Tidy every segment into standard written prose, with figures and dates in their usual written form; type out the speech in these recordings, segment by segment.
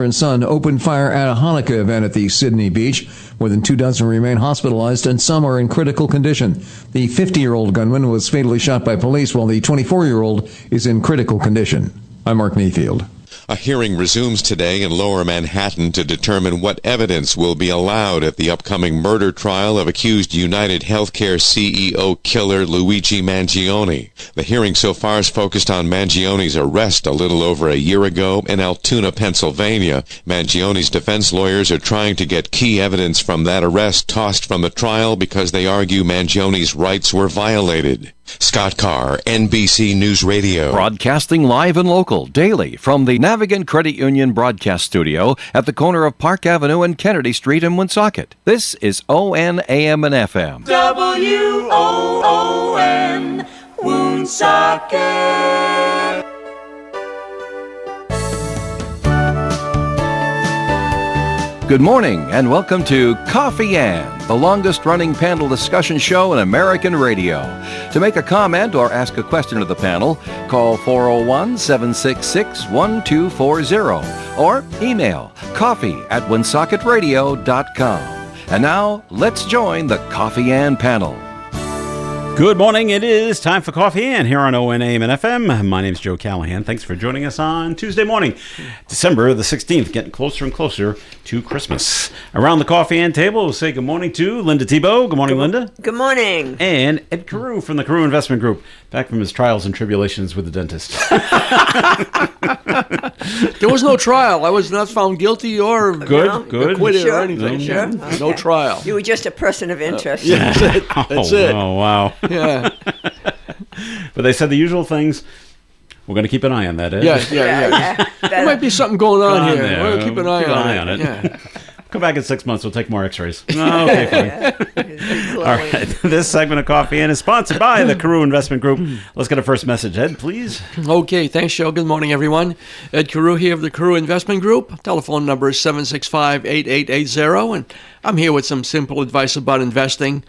and son opened fire at a Hanukkah event at the Sydney beach. More than 24 remain hospitalized and some are in critical condition. The 50-year-old gunman was fatally shot by police while the 24-year-old is in critical condition. I'm Mark Mayfield. A hearing resumes today in Lower Manhattan to determine what evidence will be allowed at the upcoming murder trial of accused United Healthcare CEO killer Luigi Mangione. The hearing so far is focused on Mangione's arrest a little over a year ago in Altoona, Pennsylvania. Mangione's defense lawyers are trying to get key evidence from that arrest tossed from the trial because they argue Mangione's rights were violated. Scott Carr, NBC News Radio. Broadcasting live and local, daily, from the Navigant Credit Union broadcast studio at the corner of Park Avenue and Kennedy Street in Woonsocket. This is WOON AM and FM. WOON, Woonsocket. Good morning and welcome to Coffee Ann, the longest-running panel discussion show in American radio. To make a comment or ask a question of the panel, call 401-766-1240 or email coffee@woonsocketradio.com. And now, let's join the Coffee Ann panel. Good morning. It is time for Coffee Ann here on WOON AM and FM. My name's Joe Callahan. Thanks for joining us on Tuesday morning, December the 16th, getting closer and closer to Christmas. Around the Coffee Ann table, we'll say good morning to Linda Tebow. Good morning, Linda. Good morning. And Ed Carew from the Carew Investment Group, back from his trials and tribulations with the dentist. There was no trial. I was not found guilty or acquitted or anything. Sure. No trial. You were just a person of interest. Yeah, that's it. Oh, wow. Yeah. But they said the usual things. We're going to keep an eye on that, Ed. Yeah. There might be something going on here. There. We'll keep an eye on it. Yeah. Come back in 6 months. We'll take more x-rays. Okay, fine. All right. This segment of Coffee Ann is sponsored by the Carew Investment Group. Let's get a first message, Ed, please. Okay. Thanks, Joe. Good morning, everyone. Ed Carew here of the Carew Investment Group. Telephone number is 765-8880, and I'm here with some simple advice about investing.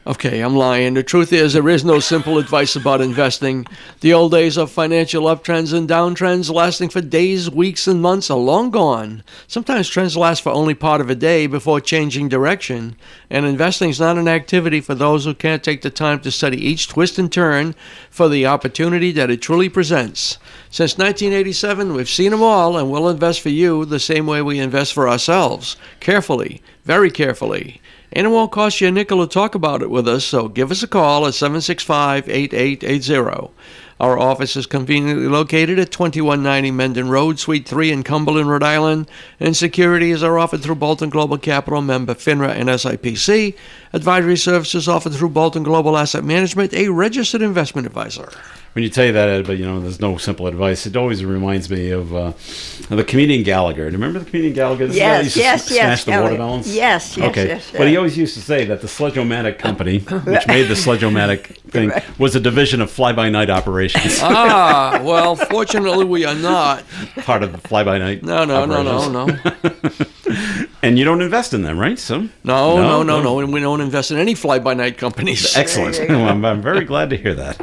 Okay, I'm lying. The truth is there is no simple advice about investing. The old days of financial uptrends and downtrends lasting for days, weeks, and months are long gone. Sometimes trends last for only part of a day before changing direction. And investing is not an activity for those who can't take the time to study each twist and turn for the opportunity that it truly presents. Since 1987, we've seen them all, and we'll invest for you the same way we invest for ourselves. Carefully, very carefully. And it won't cost you a nickel to talk about it with us, so give us a call at 765-8880. Our office is conveniently located at 2190 Mendon Road, Suite 3 in Cumberland, Rhode Island, and securities are offered through Bolton Global Capital, member FINRA and SIPC. Advisory services offered through Bolton Global Asset Management, a registered investment advisor. When you say that, Ed, but there's no simple advice. It always reminds me of the comedian Gallagher. Do you remember the comedian Gallagher? Yes. Smash the watermelons? Yes. Okay. But he always used to say that the Sledge-O-Matic company, which made the Sledge-O-Matic thing, was a division of fly-by-night operations. Well, fortunately we are not. Part of the fly-by-night No. And you don't invest in them, right? So No. And we don't invest in any fly-by-night companies. Excellent. Well, I'm very glad to hear that.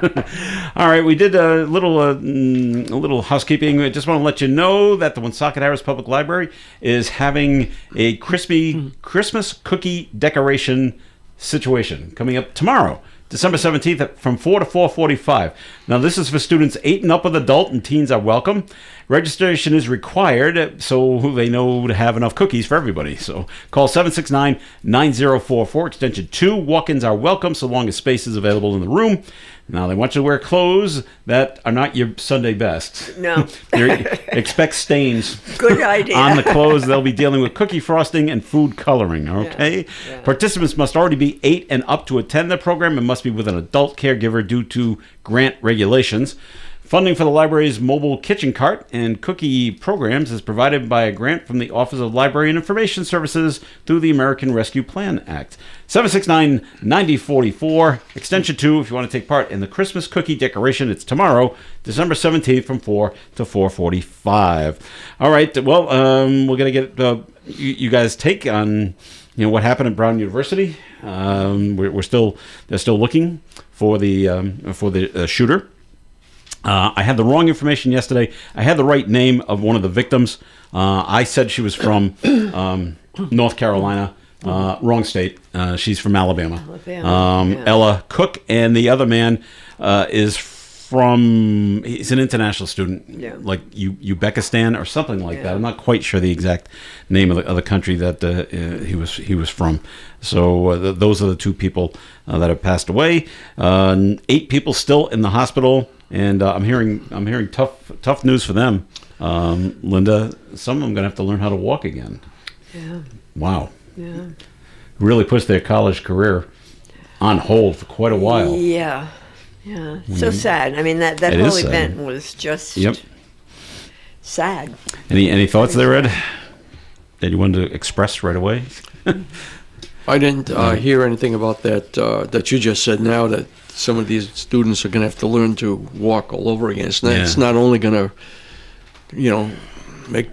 All right, we did a little housekeeping. I just want to let you know that the Woonsocket Harris Public Library is having a crispy Christmas cookie decoration situation coming up tomorrow, December 17th from 4 to 4:45. Now, this is for students 8 and up with adult, and teens are welcome. Registration is required so they know to have enough cookies for everybody. So call 769-9044, extension 2. Walk-ins are welcome so long as space is available in the room. Now, they want you to wear clothes that are not your Sunday best. No. Expect stains. Good idea. On the clothes. They'll be dealing with cookie frosting and food coloring, okay? Yeah. Participants must already be 8 and up to attend the program and must be with an adult caregiver due to grant regulations. Funding for the library's mobile kitchen cart and cookie programs is provided by a grant from the Office of Library and Information Services through the American Rescue Plan Act. 769-9044, extension 2, if you want to take part in the Christmas cookie decoration. It's tomorrow, December 17th from 4 to 4:45. All right, well, we're going to get you guys' take on what happened at Brown University. They're still looking for the shooter. I had the wrong information yesterday. I had the right name of one of the victims. I said she was from North Carolina. Wrong state. She's from Alabama. Ella Cook, and the other man is from. He's an international student, like Uzbekistan or something like that. I'm not quite sure the exact name of the country that he was from. So those are the two people that have passed away. 8 people still in the hospital, and I'm hearing tough news for them. Linda, some of them are going to have to learn how to walk again. Yeah. Wow. Yeah. Really pushed their college career on hold for quite a while. Yeah. Yeah. So sad. I mean, that It whole is sad. event was just sad. Any thoughts there, Ed, that you wanted to express right away? I didn't hear anything about that that you just said now, that some of these students are going to have to learn to walk all over again. It's not only going to, make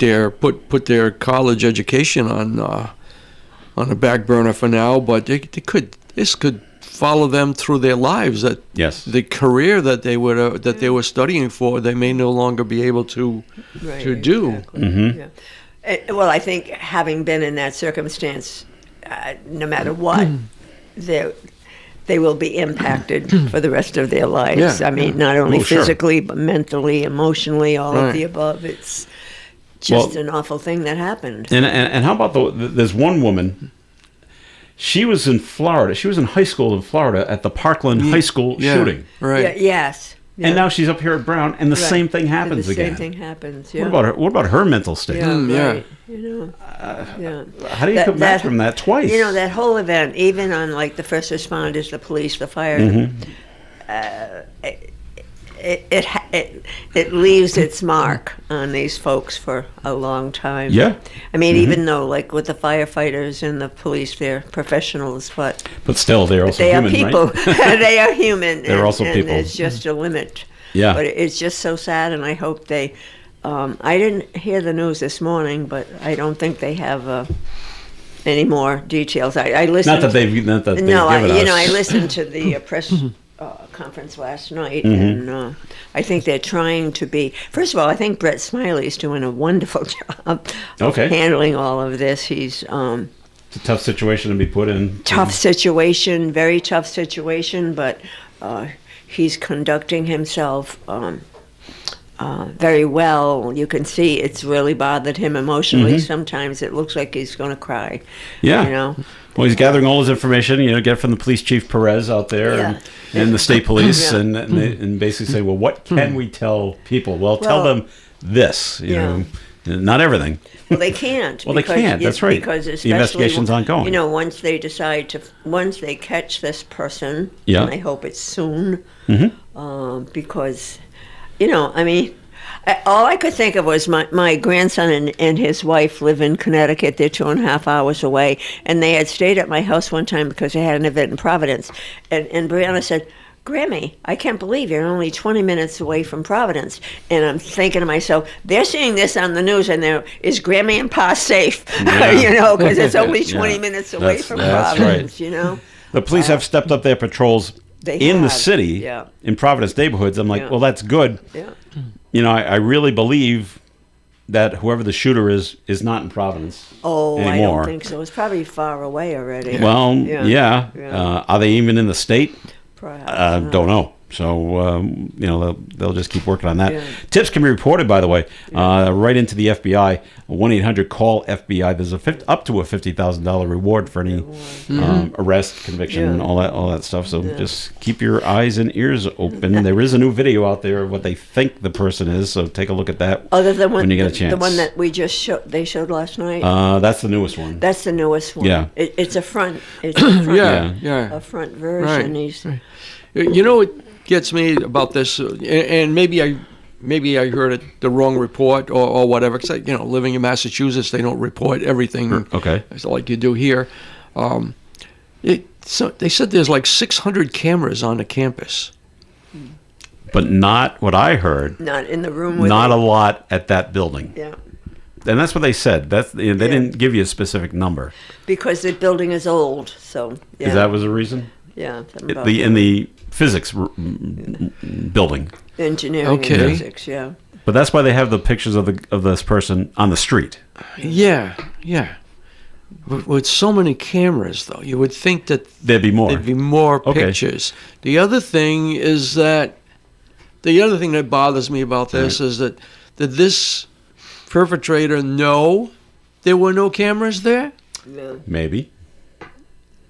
put their college education on a back burner for now, but this could follow them through their lives. That the career that they were studying for, they may no longer be able to do. Exactly. Mm-hmm. Yeah. Well, I think having been in that circumstance, no matter what, they will be impacted for the rest of their lives. Yeah. I mean, not only Oh, sure. physically, but mentally, emotionally, all of the above. It's just Well, an awful thing that happened. And how about there's one woman. She was in Florida. She was in high school in Florida at the Parkland High School shooting. Right. Yeah, yes. Yeah. And now she's up here at Brown, and the same thing happens the again. Same thing happens. Yeah. What about her mental state? Yeah, right. Yeah. How do you come back from that twice? That whole event, even on like the first responders, the police, the fire, it leaves its mark on these folks for a long time. Yeah. I mean, even though like with the firefighters and the police, they're professionals, but still, they're also they human, are people. right? They are human. They're also and people. There's just a limit. Yeah. But it's just so sad, and I hope they. I didn't hear the news this morning, but I don't think they have any more details. I listened. Not that they've given us. I listened to the press conference last night, and I think they're trying to be. First of all, I think Brett Smiley's doing a wonderful job of handling all of this. He's. It's a tough situation to be put in. Tough situation, very tough situation, but he's conducting himself very well. You can see it's really bothered him emotionally. Sometimes it looks like he's going to cry. Yeah. Well, he's gathering all his information, get it from the police chief Perez out there and the state police, and basically say, well, what can we tell people? Well, tell them this, not everything. Well, they can't. Well, they can't. That's right. Because the investigation's ongoing. Once they decide once they catch this person, Yeah. and I hope it's soon, because, I mean, all I could think of was my grandson and his wife live in Connecticut. They're 2.5 hours away, and they had stayed at my house one time because they had an event in Providence. And Brianna said, Grammy, I can't believe you're only 20 minutes away from Providence. And I'm thinking to myself, they're seeing this on the news, and is Grammy and Pa safe? Because it's only 20 minutes away from Providence, right. The police have stepped up their patrols in the city, in Providence neighborhoods. I'm like, well, that's good. Yeah. I really believe that whoever the shooter is not in Providence anymore. I don't think so. It's probably far away already. Well, yeah. Are they even in the state? Perhaps don't know. So, they'll just keep working on that. Yeah. Tips can be reported, by the way, right into the FBI. 1-800-CALL-FBI. There's up to a $50,000 reward for any arrest, conviction, all that stuff. So just keep your eyes and ears open. There is a new video out there of what they think the person is. So take a look at that when you get a chance. The one that we just they showed last night. That's the newest one. That's the newest one. Yeah. It's a front. It's a front, a front version. Right. What gets me about this, and maybe I heard it the wrong report or whatever. Because living in Massachusetts, they don't report everything. Okay. Like you do here. So they said there's like 600 cameras on the campus. But not what I heard. Not in the room. Not a lot at that building. Yeah. And that's what they said. They didn't give you a specific number. Because the building is old, so. Yeah. Is that was the reason? Yeah. something about in the physics building. engineering Okay. and physics. Yeah. But that's why they have the pictures of this person on the street. Yeah, yeah. With so many cameras, though, you would think that There'd be more. there'd be more Okay. pictures. The other thing is that the other thing that bothers me about this is that did this perpetrator know there were no cameras there? Yeah. Maybe.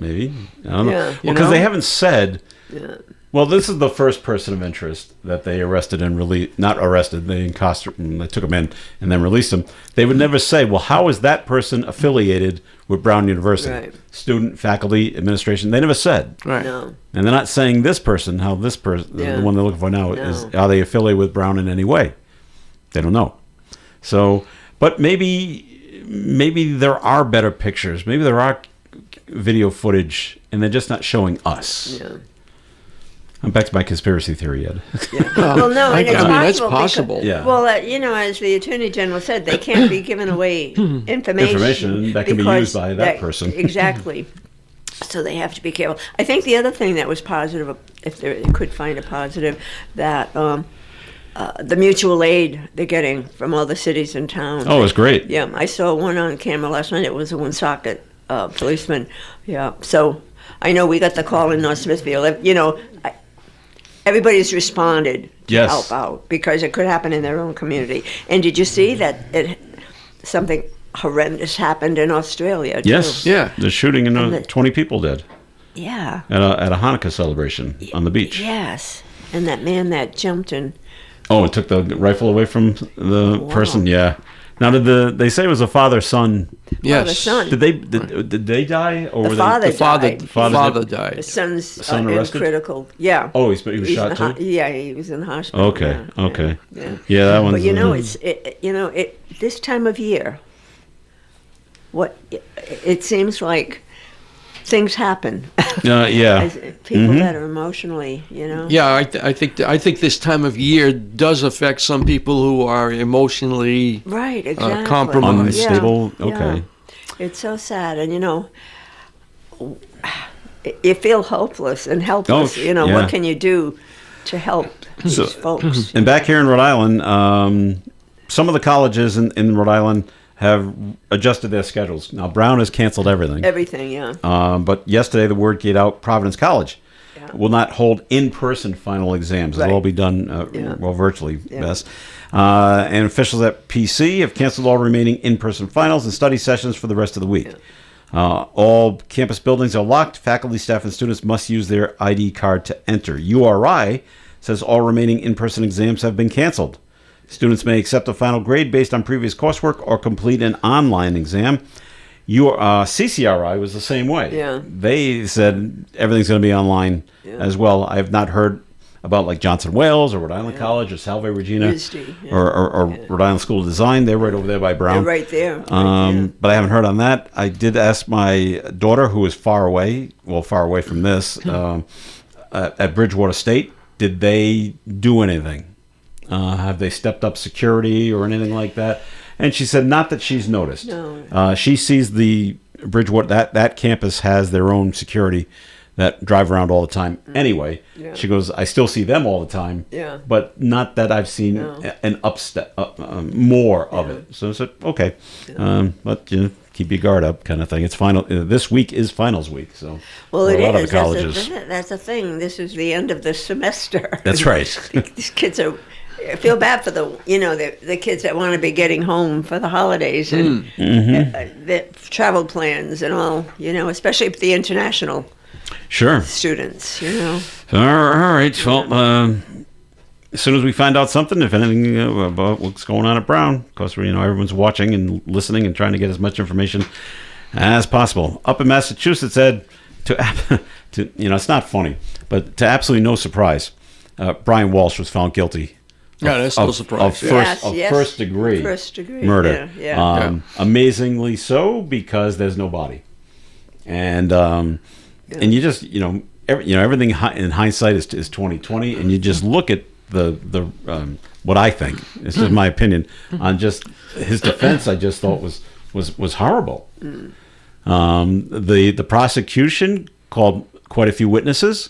I don't know. Yeah. Well, You because they know? haven't said. Yeah. Well, this is the first person of interest that they arrested and released. Not arrested. They took him in and then released him. They would never say, "Well, how is that person affiliated with Brown University?" Right. Student, faculty, administration. They never said. Right. No. And they're not saying this person, how this person, Yeah. the one they're looking for now, No. is are they affiliated with Brown in any way? They don't know. So, but maybe there are better pictures. Maybe there are video footage, and they're just not showing us. Yeah. I'm back to my conspiracy theory, Ed. Well, no, and it's I mean, that's possible. possible. Because, Yeah. Well, as the Attorney General said, they can't be giving away Information that can be because used by that person. Exactly. So they have to be careful. I think the other thing that was positive, if they could find a positive, that the mutual aid they're getting from all the cities and towns. Oh, it was great. Yeah, I saw one on camera last night. It was a Woonsocket policeman. Yeah, so I know we got the call in North Smithfield. Everybody's responded to Yes. help out because it could happen in their own community. And did you see that something horrendous happened in Australia? Too? Yes. Yeah. The shooting and And the- 20 people dead Yeah. at a Hanukkah celebration on the beach. Yes. And that man that jumped in. Oh, and took the rifle away from the Wow. person. Yeah. Now, they say it was a father-son? Yes. the son. Did they die or The were father they? The father, died. Father father did- The died. son's son in arrested? critical. Yeah. Oh, he was He's shot in the too. Yeah, he was in the hospital. Okay. yeah, Okay. Yeah. Yeah, that one's. But this time of year, it seems like things happen. yeah. As people that are emotionally, Yeah, I think this time of year does affect some people who are emotionally. Right, exactly. compromised. Unstable. Yeah, Okay. yeah. It's so sad, and you feel hopeless and helpless. Oh, What yeah. can you do to help these So- folks? And back here in Rhode Island, some of the colleges in Rhode Island have adjusted their schedules. Now, Brown has canceled everything. Everything, yeah. But yesterday, the word get out, Providence College Yeah. will not hold in-person final exams. They'll Right. all be done, Yeah. virtually Yeah. best. And officials at PC have canceled all remaining in-person finals and study sessions for the rest of the week. All campus buildings are locked. Faculty, staff, and students must use their ID card to enter. URI says all remaining in-person exams have been canceled. Students may accept a final grade based on previous coursework or complete an online exam. CCRI was the same way. Yeah. They said everything's going to be online as well. I have not heard about like Johnson Wales or Rhode Island College or Salve Regina RISD, yeah. or Rhode Island School of Design. They're right over there by Brown. They're right there. Right there. But I haven't heard on that. I did ask my daughter, who is far away from this, at Bridgewater State, did they do anything? Have they stepped up security or anything like that? And she said not that she's noticed. No. She sees the Bridgewater, that campus has their own security that drive around all the time anyway. Yeah. She goes, I still see them all the time, Yeah. but not that I've seen an more of it. So I said, okay, but keep your guard up kind of thing. It's final. This week is finals week. So Well, for it a lot of is. the colleges. That's the thing. This is the end of the semester. That's right. These kids are. I feel bad for the kids that want to be getting home for the holidays and the travel plans and all. Especially the international Sure. students. All right. Well, as soon as we find out something, if anything about what's going on at Brown, of course, everyone's watching and listening and trying to get as much information as possible. Up in Massachusetts, Ed, it's not funny, but to absolutely no surprise, Brian Walsh was found guilty. Yeah, that's no surprise. Of Yes. first degree murder. Yeah. Amazingly so, because there's no body, and you just everything in hindsight is 2020, and you just look at the what I think, this is my opinion, on just his defense. I just thought was horrible. The prosecution called quite a few witnesses.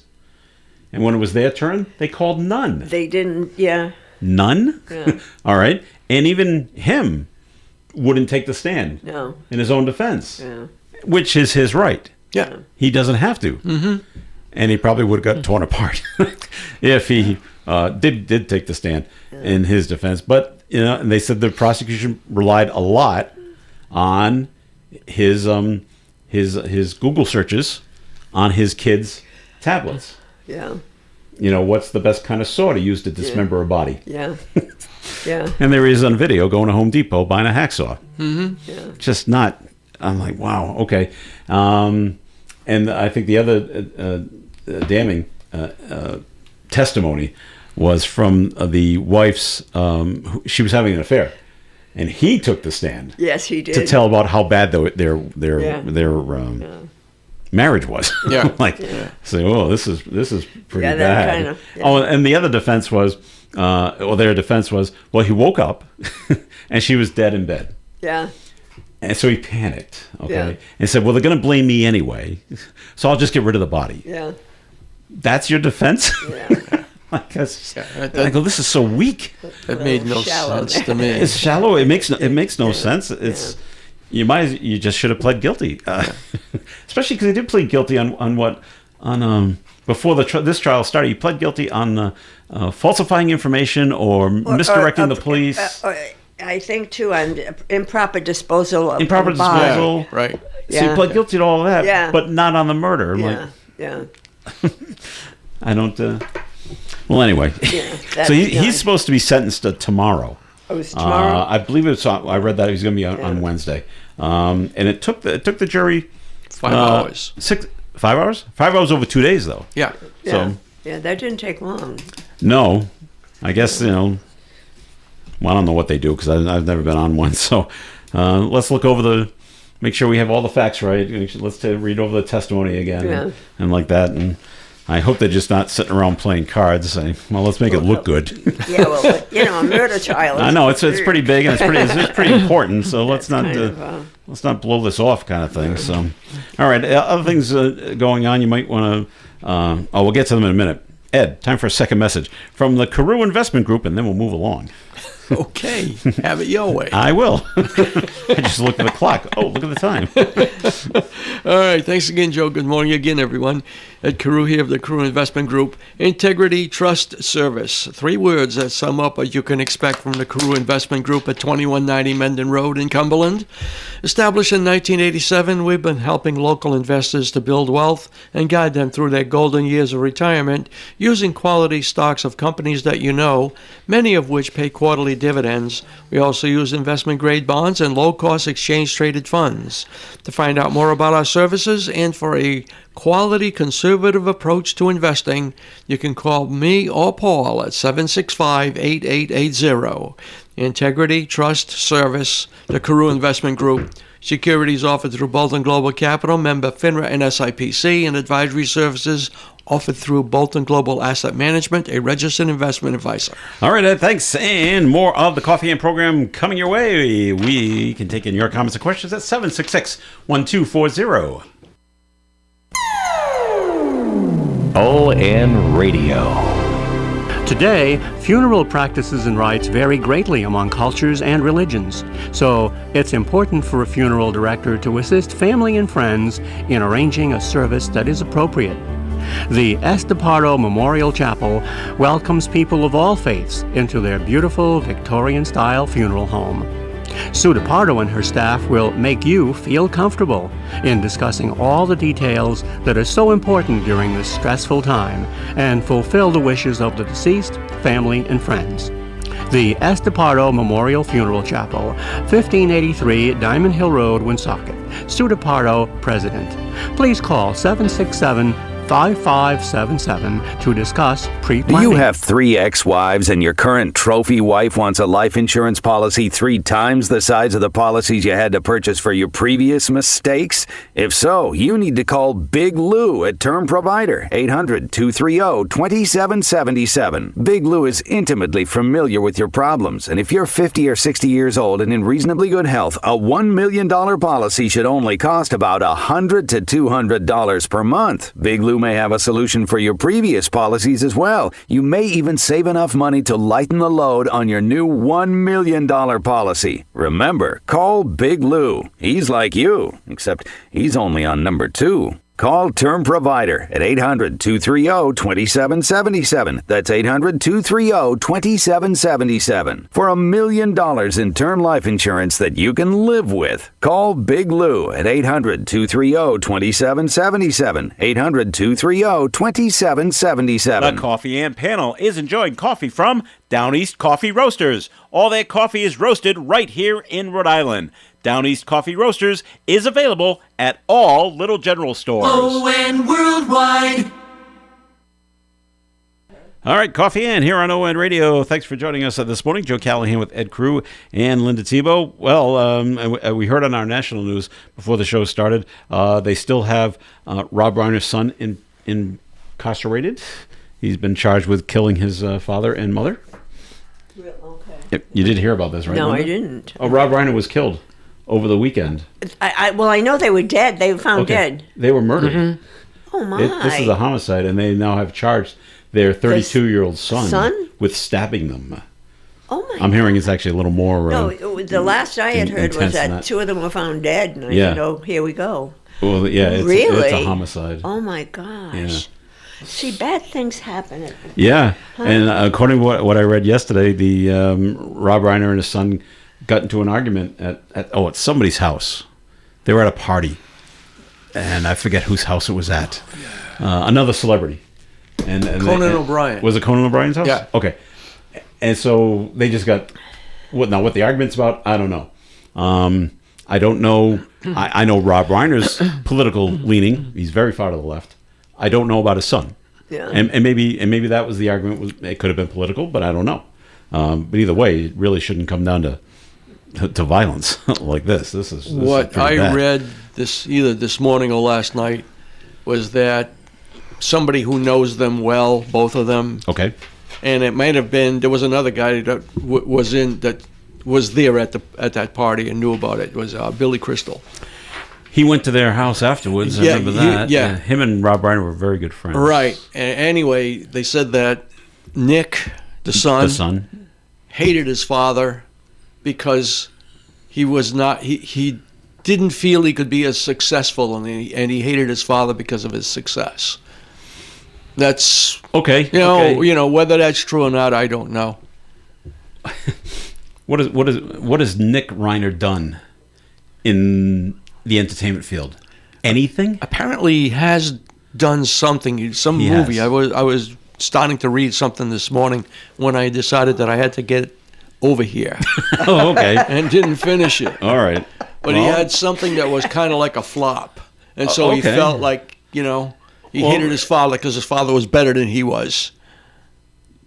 And when it was their turn, they called none. They didn't, yeah. None? Yeah. All right. And even him wouldn't take the stand in his own defense, which is his right. Yeah. He doesn't have to. Mm-hmm. And he probably would have got torn apart if he did take the stand in his defense. But, and they said the prosecution relied a lot on his Google searches on his kids' tablets. Yeah. What's the best kind of saw to use to dismember a body? Yeah. Yeah. And there he is on video going to Home Depot buying a hacksaw. Mm-hmm. Yeah. Just not. I'm like, wow, okay. And I think the other damning testimony was from the wife's. She was having an affair, and he took the stand. Yes, he did. To tell about how bad their marriage was. Yeah. So, this is pretty Yeah, that bad. kind of, yeah. Oh, and the other defense was, their defense was, well, he woke up and she was dead in bed. Yeah. And so he panicked, okay? Yeah. And said, well, they're going to blame me anyway, so I'll just get rid of the body. Yeah. That's your defense? Yeah. I go, this is so weak. It made no shallow. sense to me. It's shallow. It makes no sense. It's you just should have pled guilty, especially because he did plead guilty on before this trial started. He pled guilty on falsifying information or misdirecting the police. I think too on improper disposal of Improper the body. disposal. Yeah, right. So he pled guilty to all of that, Yeah. but not on the murder. Yeah. I don't. Well, anyway. Yeah, So he's supposed to be sentenced tomorrow. Oh, it's tomorrow? I believe it's. I read that he's going to be on Wednesday, and it took the jury 5 hours. 5 hours. 5 hours over 2 days, though. Yeah. So Yeah, that didn't take long. no, I guess Well, I don't know what they do because I've never been on one. So let's look over make sure we have all the facts right. Let's read over the testimony again and like that. And I hope they're just not sitting around playing cards saying, well, let's make it look good. Yeah, well, a murder trial. I know it's pretty big and it's pretty important. So let's not blow this off, kind of thing. So, all right, other things going on. You might want to. We'll get to them in a minute. Ed, time for a second message from the Carew Investment Group, and then we'll move along. Okay. Have it your way. I will. I just looked at the clock. Oh, look at the time. All right. Thanks again, Joe. Good morning again, everyone. Ed Carew here of the Carew Investment Group. Integrity, trust, service. 3 words that sum up what you can expect from the Carew Investment Group at 2190 Mendon Road in Cumberland. Established in 1987, we've been helping local investors to build wealth and guide them through their golden years of retirement using quality stocks of companies that you know, many of which pay quarterly dividends. We also use investment-grade bonds and low-cost exchange-traded funds. To find out more about our services and for a quality conservative approach to investing, you can call me or Paul at 765-8880. Integrity, trust, service, the Carew Investment Group. Securities offered through Bolton Global Capital, member FINRA and SIPC, and advisory services offered through Bolton Global Asset Management, a registered investment advisor. All right, Ed, thanks. And more of the Coffee and program coming your way. We can take in your comments and questions at 766-1240. ON Radio. Today, funeral practices and rites vary greatly among cultures and religions, so it's important for a funeral director to assist family and friends in arranging a service that is appropriate. The Estepardo Memorial Chapel welcomes people of all faiths into their beautiful Victorian-style funeral home. Sue DePardo and her staff will make you feel comfortable in discussing all the details that are so important during this stressful time and fulfill the wishes of the deceased, family, and friends. The Estepardo Memorial Funeral Chapel, 1583 Diamond Hill Road, Woonsocket. Sue DePardo, President. Please call 767-5577 to discuss pre-planning. Do you have 3 ex-wives and your current trophy wife wants a life insurance policy 3 times the size of the policies you had to purchase for your previous mistakes? If so, you need to call Big Lou at Term Provider, 800-230-2777. Big Lou is intimately familiar with your problems, and if you're 50 or 60 years old and in reasonably good health, a $1 million policy should only cost about $100 to $200 per month. Big Lou may have a solution for your previous policies as well. You may even save enough money to lighten the load on your new $1 million policy. Remember, call Big Lou. He's like you, except he's only on number 2. Call Term Provider at 800-230-2777. That's 800-230-2777 for $1 million in term life insurance that you can live with. Call Big Lou at 800-230-2777. 800-230-2777. The Coffee and Panel is enjoying coffee from Down East Coffee Roasters. All their coffee is roasted right here in Rhode Island. Down East Coffee Roasters is available at all Little General stores. ON Worldwide. All right, Coffee and here on ON Radio. Thanks for joining us this morning. Joe Callahan with Ed Crew and Linda Tebow. Well, we heard on our national news before the show started, they still have Rob Reiner's son incarcerated. He's been charged with killing his father and mother. Okay. Yep, you did hear about this, right? No, Linda? I didn't. Oh, Rob Reiner was killed over the weekend. Well, I know they were dead. They were found dead. They were murdered. Mm-hmm. Oh, my. This is a homicide, and they now have charged their 32-year-old son with stabbing them. Oh, my. I'm hearing it's actually a little more... No, the last I had heard was that 2 of them were found dead, and I said, oh, here we go. Well, yeah, it's a homicide. Oh, my gosh. Yeah. See, bad things happen. Yeah, and according to what I read yesterday, the Rob Reiner and his son got into an argument at somebody's house. They were at a party, and I forget whose house it was at. Another celebrity. And Conan O'Brien. Was it Conan O'Brien's house? Yeah. Okay. And so they just got... What the argument's about, I don't know. I don't know. I know Rob Reiner's political leaning. He's very far to the left. I don't know about his son. Yeah. And maybe that was the argument. It could have been political, but I don't know. But either way, it really shouldn't come down to violence like this. This is what I bad. read either this morning or last night was that somebody who knows them well, both of them. Okay. And it might have been there was another guy that was there at that party and knew about it. It was Billy Crystal. He went to their house afterwards. I remember that. Yeah. Him and Rob Reiner were very good friends. Right. Anyway, they said that Nick, the son, hated his father because he was not. He didn't feel he could be as successful, and he hated his father because of his success. That's okay. You know whether that's true or not, I don't know. What has Nick Reiner done in the entertainment field? Anything? Apparently, he has done something. Some movie. I was starting to read something this morning when I decided that I had to get over here. Oh, okay. And didn't finish it. All right. But he had something that was kind of like a flop, and so he felt like he hated his father because his father was better than he was.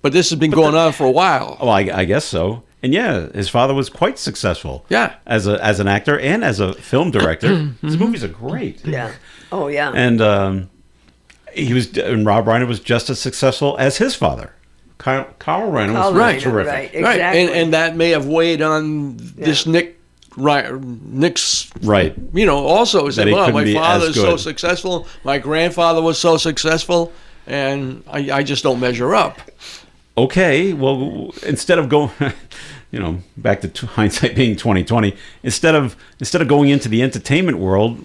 But this has been going on for a while. Oh, I guess so. And yeah, his father was quite successful. Yeah, as an actor and as a film director. His movies are great. Yeah. Oh yeah. And and Rob Reiner was just as successful as his father. Carl Reiner was terrific. Right, exactly. And that may have weighed on this Nick's right. Also said, well, my father is so good. successful, my grandfather was so successful, and I just don't measure up. Okay, well, instead of going, back to hindsight being 20/20, instead of going into the entertainment world,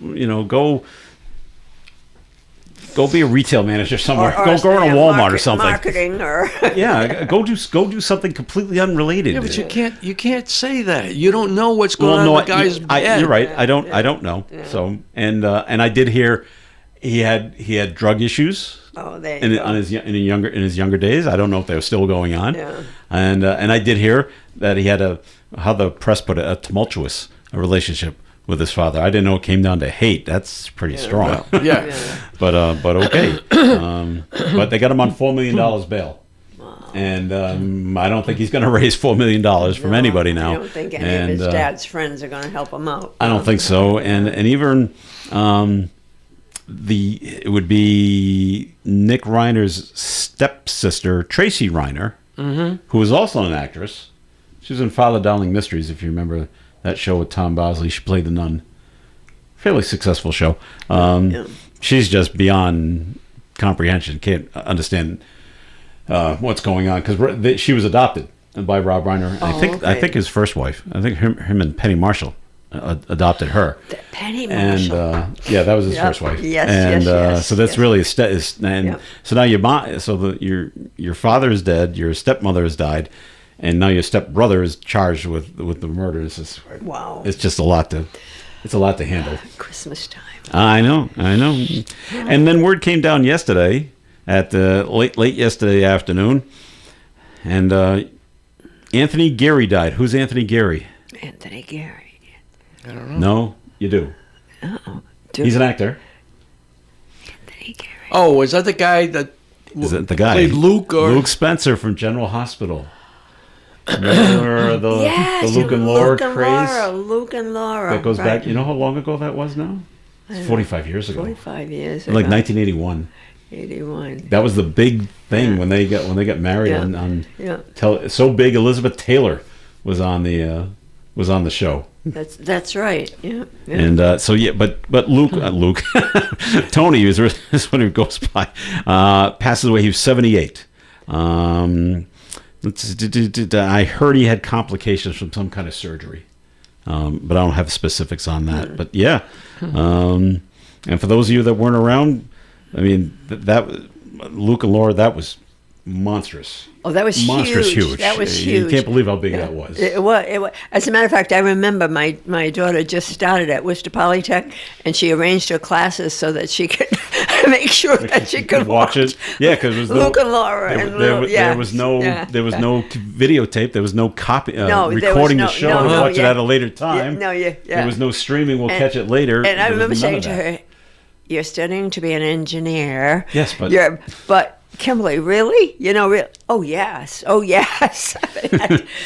go be a retail manager somewhere. Go in a Walmart or something. Marketing or yeah, go do something completely unrelated. Yeah, but you can't say that. You don't know what's going on in the guy's head. You're right. I don't know. Yeah. So and I did hear he had drug issues. Oh, there you go. In his younger days. I don't know if they were still going on. Yeah. And I did hear that he had how the press put it, a tumultuous relationship with his father. I didn't know it came down to hate. That's pretty strong. Well, yeah. But okay. But they got him on $4 million bail. Wow. And I don't think he's going to raise $4 million from anybody now. I don't think any of his dad's friends are going to help him out. I don't think so. And even it would be Nick Reiner's stepsister, Tracy Reiner, who was also an actress. She was in Father Dowling Mysteries, if you remember that show with Tom Bosley. She played the nun. Fairly successful show. She's just beyond comprehension, can't understand what's going on, because she was adopted by Rob Reiner. I think his first wife. I think him and Penny Marshall adopted her. Penny Marshall. And that was his first wife. Yes, and yes. So that's really so now your father is dead, your stepmother has died, and now your stepbrother is charged with the murders. Wow. It's just a lot to handle. Christmas time. I know. And then word came down yesterday at late yesterday afternoon, and Anthony Gary died. Who's Anthony Gary? Anthony Gary. I don't know. No, you do. Uh-oh. He's an actor. Anthony Gary. Oh, is that the guy that Is it the guy? played Luke? Or Luke Spencer from General Hospital. Remember the Luke and Laura craze? Luke and Laura. That goes right. back. You know how long ago that was now? It's 45 years ago. 45 years ago. Like 1981. 81. That was the big thing when they got married on so big. Elizabeth Taylor was on the show. That's right. Yeah. And but Luke Tony is one who goes by, passes away. He was 78. I heard he had complications from some kind of surgery, but I don't have specifics on that. But yeah, and for those of you that weren't around, I mean that Luke and Laura, that was monstrous. Oh, that was monstrous huge. That was huge. You can't believe how big that was. It was. As a matter of fact, I remember my daughter just started at Worcester Polytech, and she arranged her classes so that she could make sure that she could watch it. Yeah, because it was Luke and Laura. There was no videotape. There was no copy recording the show and watch it at a later time. There was no streaming. We'll catch it later. And I remember saying to her, "You're studying to be an engineer." Yes, but Kimberly, really? Oh, yes.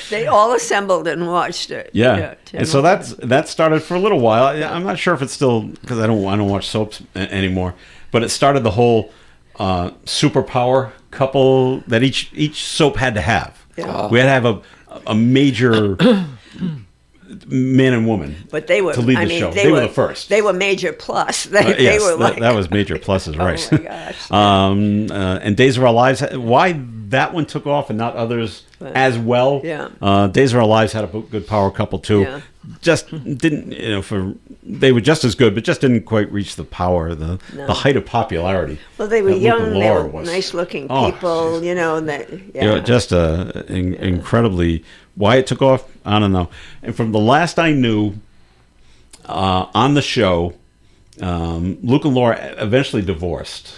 They all assembled and watched it. Yeah. And so that started for a little while. I'm not sure if it's still, because I don't watch soaps anymore, but it started the whole superpower couple that each soap had to have. Yeah. We had to have a major man and woman, but they were to lead the show. They were the first. They were major plus. They were like that was major pluses, right? Oh my gosh! And Days of Our Lives. Why that one took off and not others as well? Yeah. Days of Our Lives had a good power couple too. Yeah. Just didn't, they were just as good, but just didn't quite reach the power, the height of popularity. Well, they were young, they were was. nice-looking people, just incredibly. Why it took off, I don't know. And from the last I knew, on the show, Luke and Laura eventually divorced,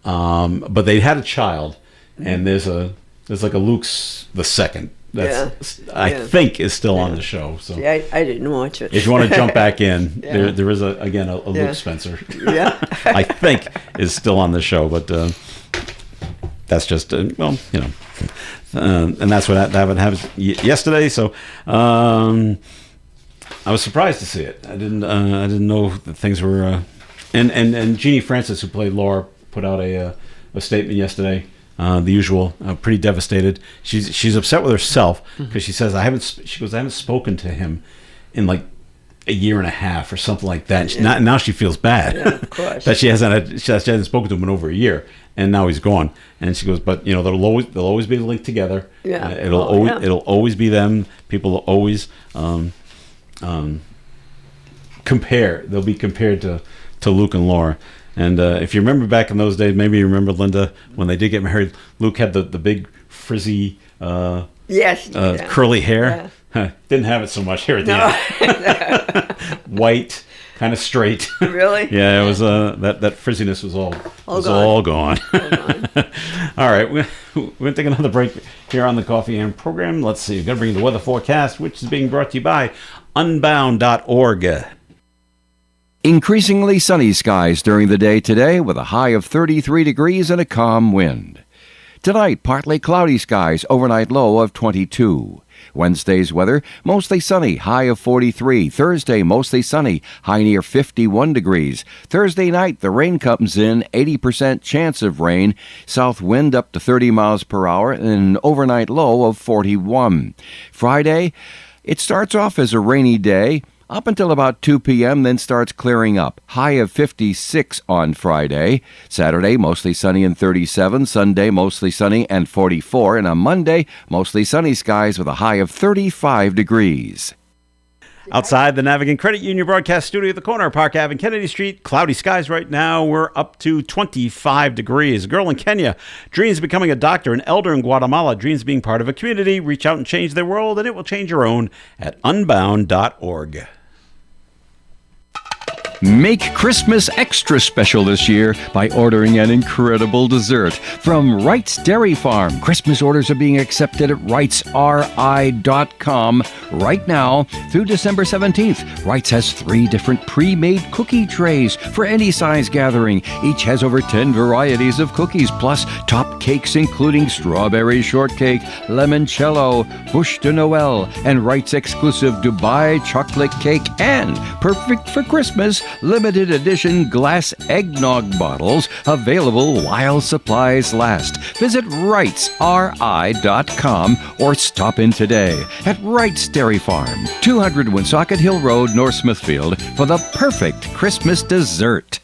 but they had a child, and there's like a Luke's the second. I think is still on the show. So I didn't watch it. If you want to jump back in, there is a Luke Spencer. Yeah, I think is still on the show, but that's just and that's what that happened yesterday. So I was surprised to see it. I didn't know that things were. And Jeannie Francis, who played Laura, put out a statement yesterday. The usual, pretty devastated. She's upset with herself because she says I haven't spoken to him in like a year and a half or something like that. Now she feels bad of course. that she hasn't spoken to him in over a year, and now he's gone. And she goes, but they'll always be linked together. Yeah, it'll always be them. People will always compare. They'll be compared to Luke and Laura. And if you remember back in those days, maybe you remember, Linda, when they did get married, Luke had the big frizzy curly hair. Yeah. Didn't have it so much here at the end. White, kind of straight. Really? Yeah, it was that frizziness was all gone. All right, we're going to take another break here on the Coffee and program. Let's see, we're going to bring you the weather forecast, which is being brought to you by unbound.org. Increasingly sunny skies during the day today with a high of 33 degrees and a calm wind. Tonight, partly cloudy skies, overnight low of 22. Wednesday's weather, mostly sunny, high of 43. Thursday, mostly sunny, high near 51 degrees. Thursday night, the rain comes in, 80% chance of rain. South wind up to 30 miles per hour and an overnight low of 41. Friday, it starts off as a rainy day. up until about 2 p.m., then starts clearing up. High of 56 on Friday. Saturday, mostly sunny and 37. Sunday, mostly sunny and 44. And on Monday, mostly sunny skies with a high of 35 degrees. Outside the Navigant Credit Union broadcast studio at the corner of Park Ave and Kennedy Street, cloudy skies right now. We're up to 25 degrees. A girl in Kenya dreams of becoming a doctor. An elder in Guatemala dreams of being part of a community. Reach out and change their world, and it will change your own at unbound.org. Make Christmas extra special this year by ordering an incredible dessert from Wright's Dairy Farm. Christmas orders are being accepted at wrightsri.com right now through December 17th. Wright's has 3 different pre-made cookie trays for any size gathering. Each has over 10 varieties of cookies, plus top cakes including strawberry shortcake, limoncello, bûche de Noël, and Wright's exclusive Dubai chocolate cake, and perfect for Christmas, limited edition glass eggnog bottles available while supplies last. Visit wrightsri.com or stop in today at Wright's Dairy Farm, 200 Woonsocket Hill Road, North Smithfield, for the perfect Christmas dessert.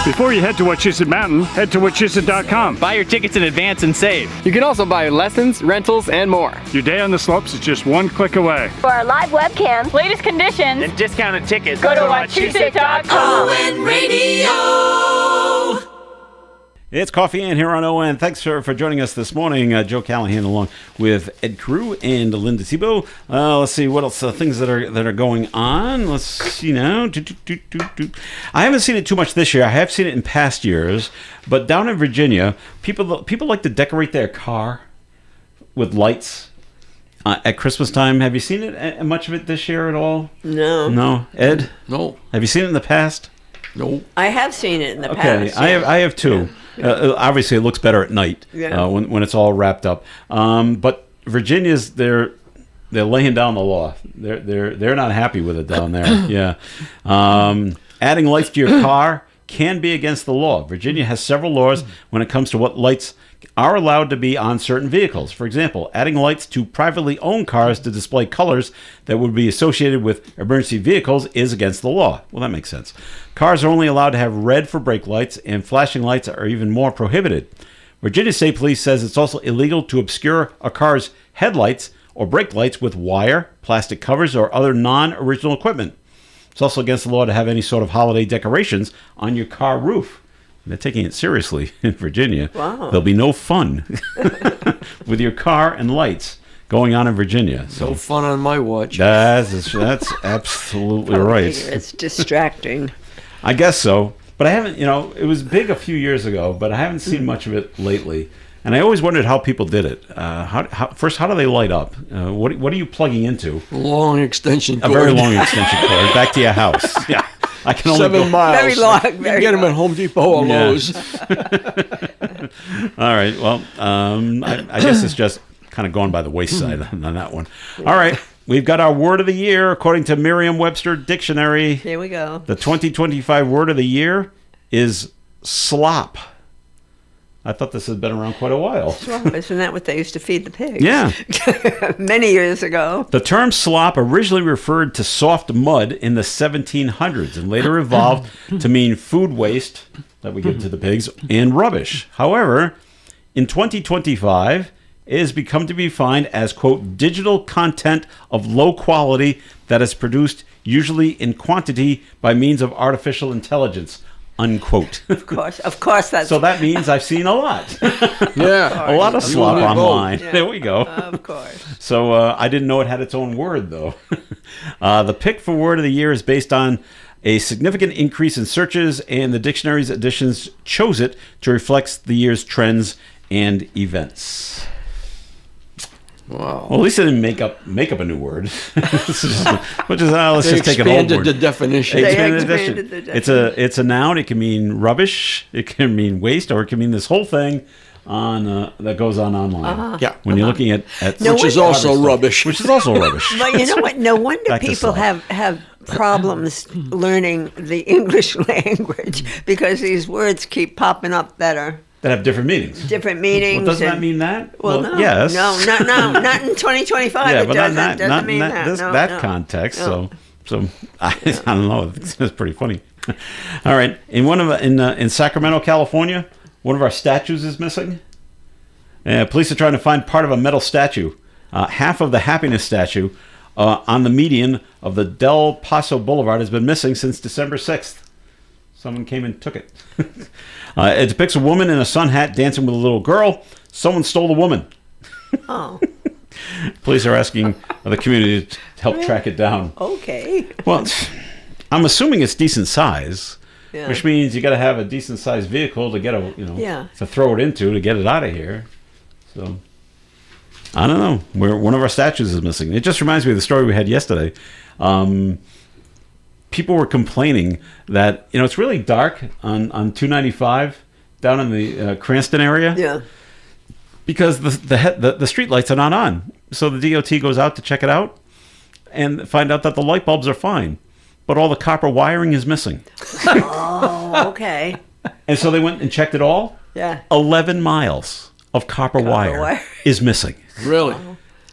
Before you head to Wachusett Mountain, head to Wachusett.com. Buy your tickets in advance and save. You can also buy lessons, rentals, and more. Your day on the slopes is just one click away. For our live webcams, latest conditions, and discounted tickets, go to Wachusett.com. ON Radio. It's Coffee Ann here on ON. Thanks for joining us this morning. Joe Callahan along with Ed Carew and Linda Tebow. Let's see what else, things that are going on. Let's see now. I haven't seen it too much this year. I have seen it in past years. But down in Virginia, people like to decorate their car with lights at Christmas time. Have you seen it, much of it this year at all? No. No? Ed? No. Have you seen it in the past? No. I have seen it in the Okay, past. Yeah. I have too. Obviously, it looks better at night when it's all wrapped up. But Virginia's they're laying down the law. They're not happy with it down there. Yeah, adding lights to your car can be against the law. Virginia has several laws when it comes to what lights are allowed to be on certain vehicles. For example, adding lights to privately owned cars to display colors that would be associated with emergency vehicles is against the law. Well, that makes sense. Cars are only allowed to have red for brake lights, and flashing lights are even more prohibited. Virginia State Police says it's also illegal to obscure a car's headlights or brake lights with wire, plastic covers, or other non-original equipment. It's also against the law to have any sort of holiday decorations on your car roof. They're taking it seriously in Virginia. Wow. There'll be no fun with your car and lights going on in Virginia. So No fun on my watch. that's absolutely right. It's distracting. I guess so. But I haven't, it was big a few years ago, but I haven't seen much of it lately. And I always wondered how people did it. How do they light up? What are you plugging into? Long extension cord. A very long extension cord back to your house. Yeah. I can only 7 miles. Very long. You can get them at Home Depot or Lowe's. All right. Well, I guess it's just kind of going by the wayside on that one. All right. We've got our word of the year according to Merriam-Webster Dictionary. Here we go. The 2025 word of the year is slop. I thought this had been around quite a while. Well, isn't that what they used to feed the pigs? Yeah. Many years ago. The term slop originally referred to soft mud in the 1700s and later evolved to mean food waste that we give to the pigs and rubbish. However, in 2025, it has become to be defined as, quote, digital content of low quality that is produced usually in quantity by means of artificial intelligence, unquote. Of course that's... So that means I've seen a lot. Yeah. A lot of slop online. Yeah. There we go. Of course. So I didn't know it had its own word, though. The pick for word of the year is based on a significant increase in searches, and the dictionary's editions chose it to reflect the year's trends and events. Wow. Well, at least they didn't make up a new word. Let's just take an old word. The definition. They Expanded expanded definition. the definition. It's a noun. It can mean rubbish. It can mean waste, or it can mean this whole thing on that goes on online. Yeah. When you're looking at Which is also rubbish. Which is also rubbish. But you know what? No wonder Back to people slop. have problems learning the English language because these words keep popping up that are that have different meanings. Different meanings. Well, doesn't that mean that? Well, no. Yes. No, not in 2025. Yeah, it but doesn't, not doesn't mean in that. that context. So I don't know. It's pretty funny. All right, in Sacramento, California, one of our statues is missing. Police are trying to find part of a metal statue, half of the happiness statue on the median of the Del Paso Boulevard has been missing since December 6th. Someone came and took it. It depicts a woman in a sun hat dancing with a little girl. Someone stole the woman. Oh. Police are asking the community to help track it down. Okay. Well, I'm assuming it's decent size, Yeah. which means you got to have a decent sized vehicle to get to throw it into to get it out of here. So I don't know. One of our statues is missing. It just reminds me of the story we had yesterday. People were complaining that it's really dark on 295 down in the Cranston area. Yeah. Because the street lights are not on. So the DOT goes out to check it out and find out that the light bulbs are fine, but all the copper wiring is missing. Oh, okay. And so they went and checked it all. Yeah. 11 miles of copper wire is missing. Really?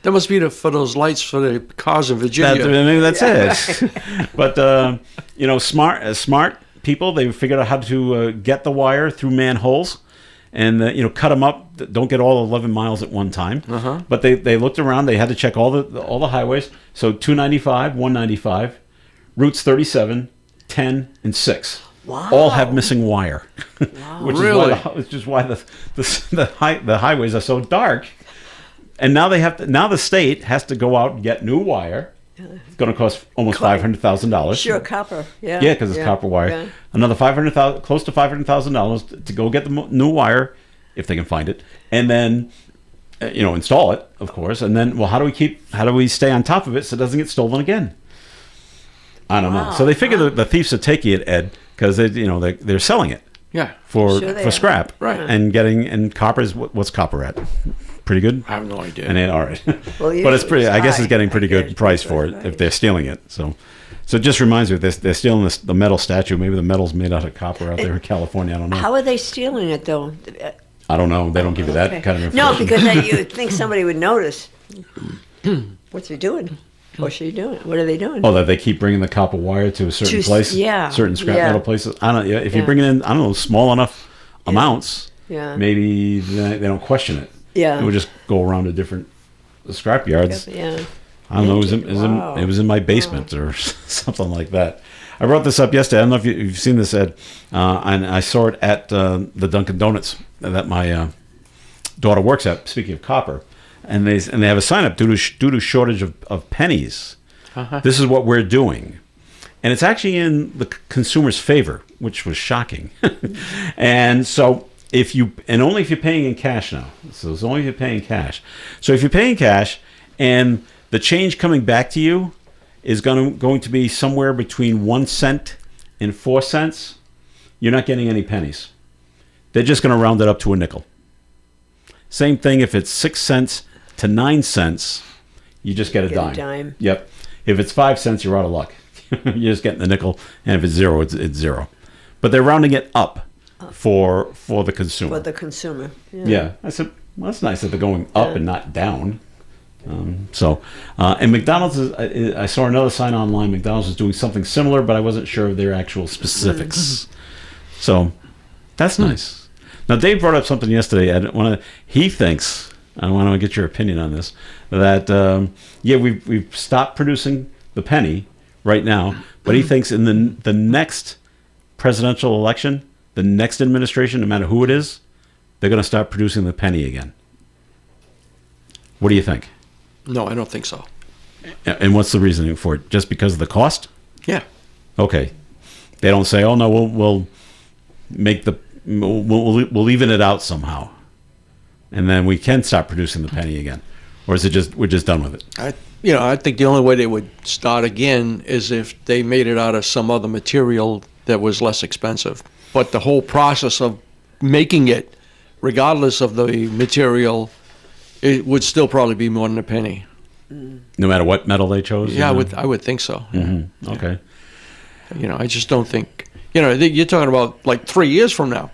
That must be for those lights for the cars in Virginia. Maybe that's it. But smart people, they figured out how to get the wire through manholes. And cut them up. Don't get all 11 miles at one time. Uh-huh. But they looked around. They had to check all the highways. So 295, 195, routes 37, 10, and 6. Wow. All have missing wire. Wow. which is why the highways are so dark. And now the state has to go out and get new wire. It's going to cost almost $500,000. Sure, copper. Yeah. Yeah, because it's copper wire. Yeah. Another close to $500,000 to go get the new wire, if they can find it, and then install it, of course. And then, well, how do we stay on top of it so it doesn't get stolen again? I don't know. So they figure the thieves are taking it, Ed, because they're selling it. Yeah. For Sure scrap, right? And copper is what's copper at? Pretty good. I have no idea. And all right, Well, but it's pretty. I guess high. it's getting pretty good price for it if they're stealing it. So it just reminds me of this. They're stealing the metal statue. Maybe the metal's made out of copper out there in California. I don't know. How are they stealing it, though? I don't know. They don't give you that Okay. kind of information. No, because then you would think somebody would notice. What's he doing? What's she doing? What are they doing? Oh, that they keep bringing the copper wire to a certain place. Yeah. Certain scrap Yeah. metal places. I don't. If you Yeah. bring it in, I don't know, small enough amounts. Yeah. Maybe they don't question it. Yeah. It would just go around to different scrap yards. Yeah. I don't know. Wow. It was in my basement or something like that. I brought this up yesterday. I don't know if you've seen this, Ed. And I saw it at the Dunkin' Donuts that my daughter works at. Speaking of copper, and they have a sign up due to shortage of pennies. Uh-huh. This is what we're doing, and it's actually in the consumer's favor, which was shocking. And so only if you're paying in cash now. So it's only if you're paying cash. So if you're paying cash and the change coming back to you is going to be somewhere between 1 cent and 4 cents, you're not getting any pennies. They're just going to round it up to a nickel. Same thing if it's 6 cents to 9 cents, you just get a dime. Yep. If it's 5 cents, you're out of luck. You're just getting the nickel, and if it's zero, it's zero. But they're rounding it up for the consumer. For the consumer. Yeah. I said, well, that's nice that they're going up and not down. And McDonald's I saw another sign online. McDonald's is doing something similar, but I wasn't sure of their actual specifics. So that's nice. Now, Dave brought up something yesterday. He thinks, I want to get your opinion on this, that we've stopped producing the penny right now, but he thinks in the next presidential election, the next administration, no matter who it is, they're going to start producing the penny again. What do you think? No, I don't think so. And what's the reasoning for it? Just because of the cost? Yeah. Okay. They don't say, "Oh no, we'll even it out somehow, and then we can start producing the penny again," or is it just we're just done with it? I think the only way they would start again is if they made it out of some other material that was less expensive. But the whole process of making it, regardless of the material, it would still probably be more than a penny. No matter what metal they chose? Yeah, I would think so. Mm-hmm. Okay. I just don't think, you're talking about like 3 years from now.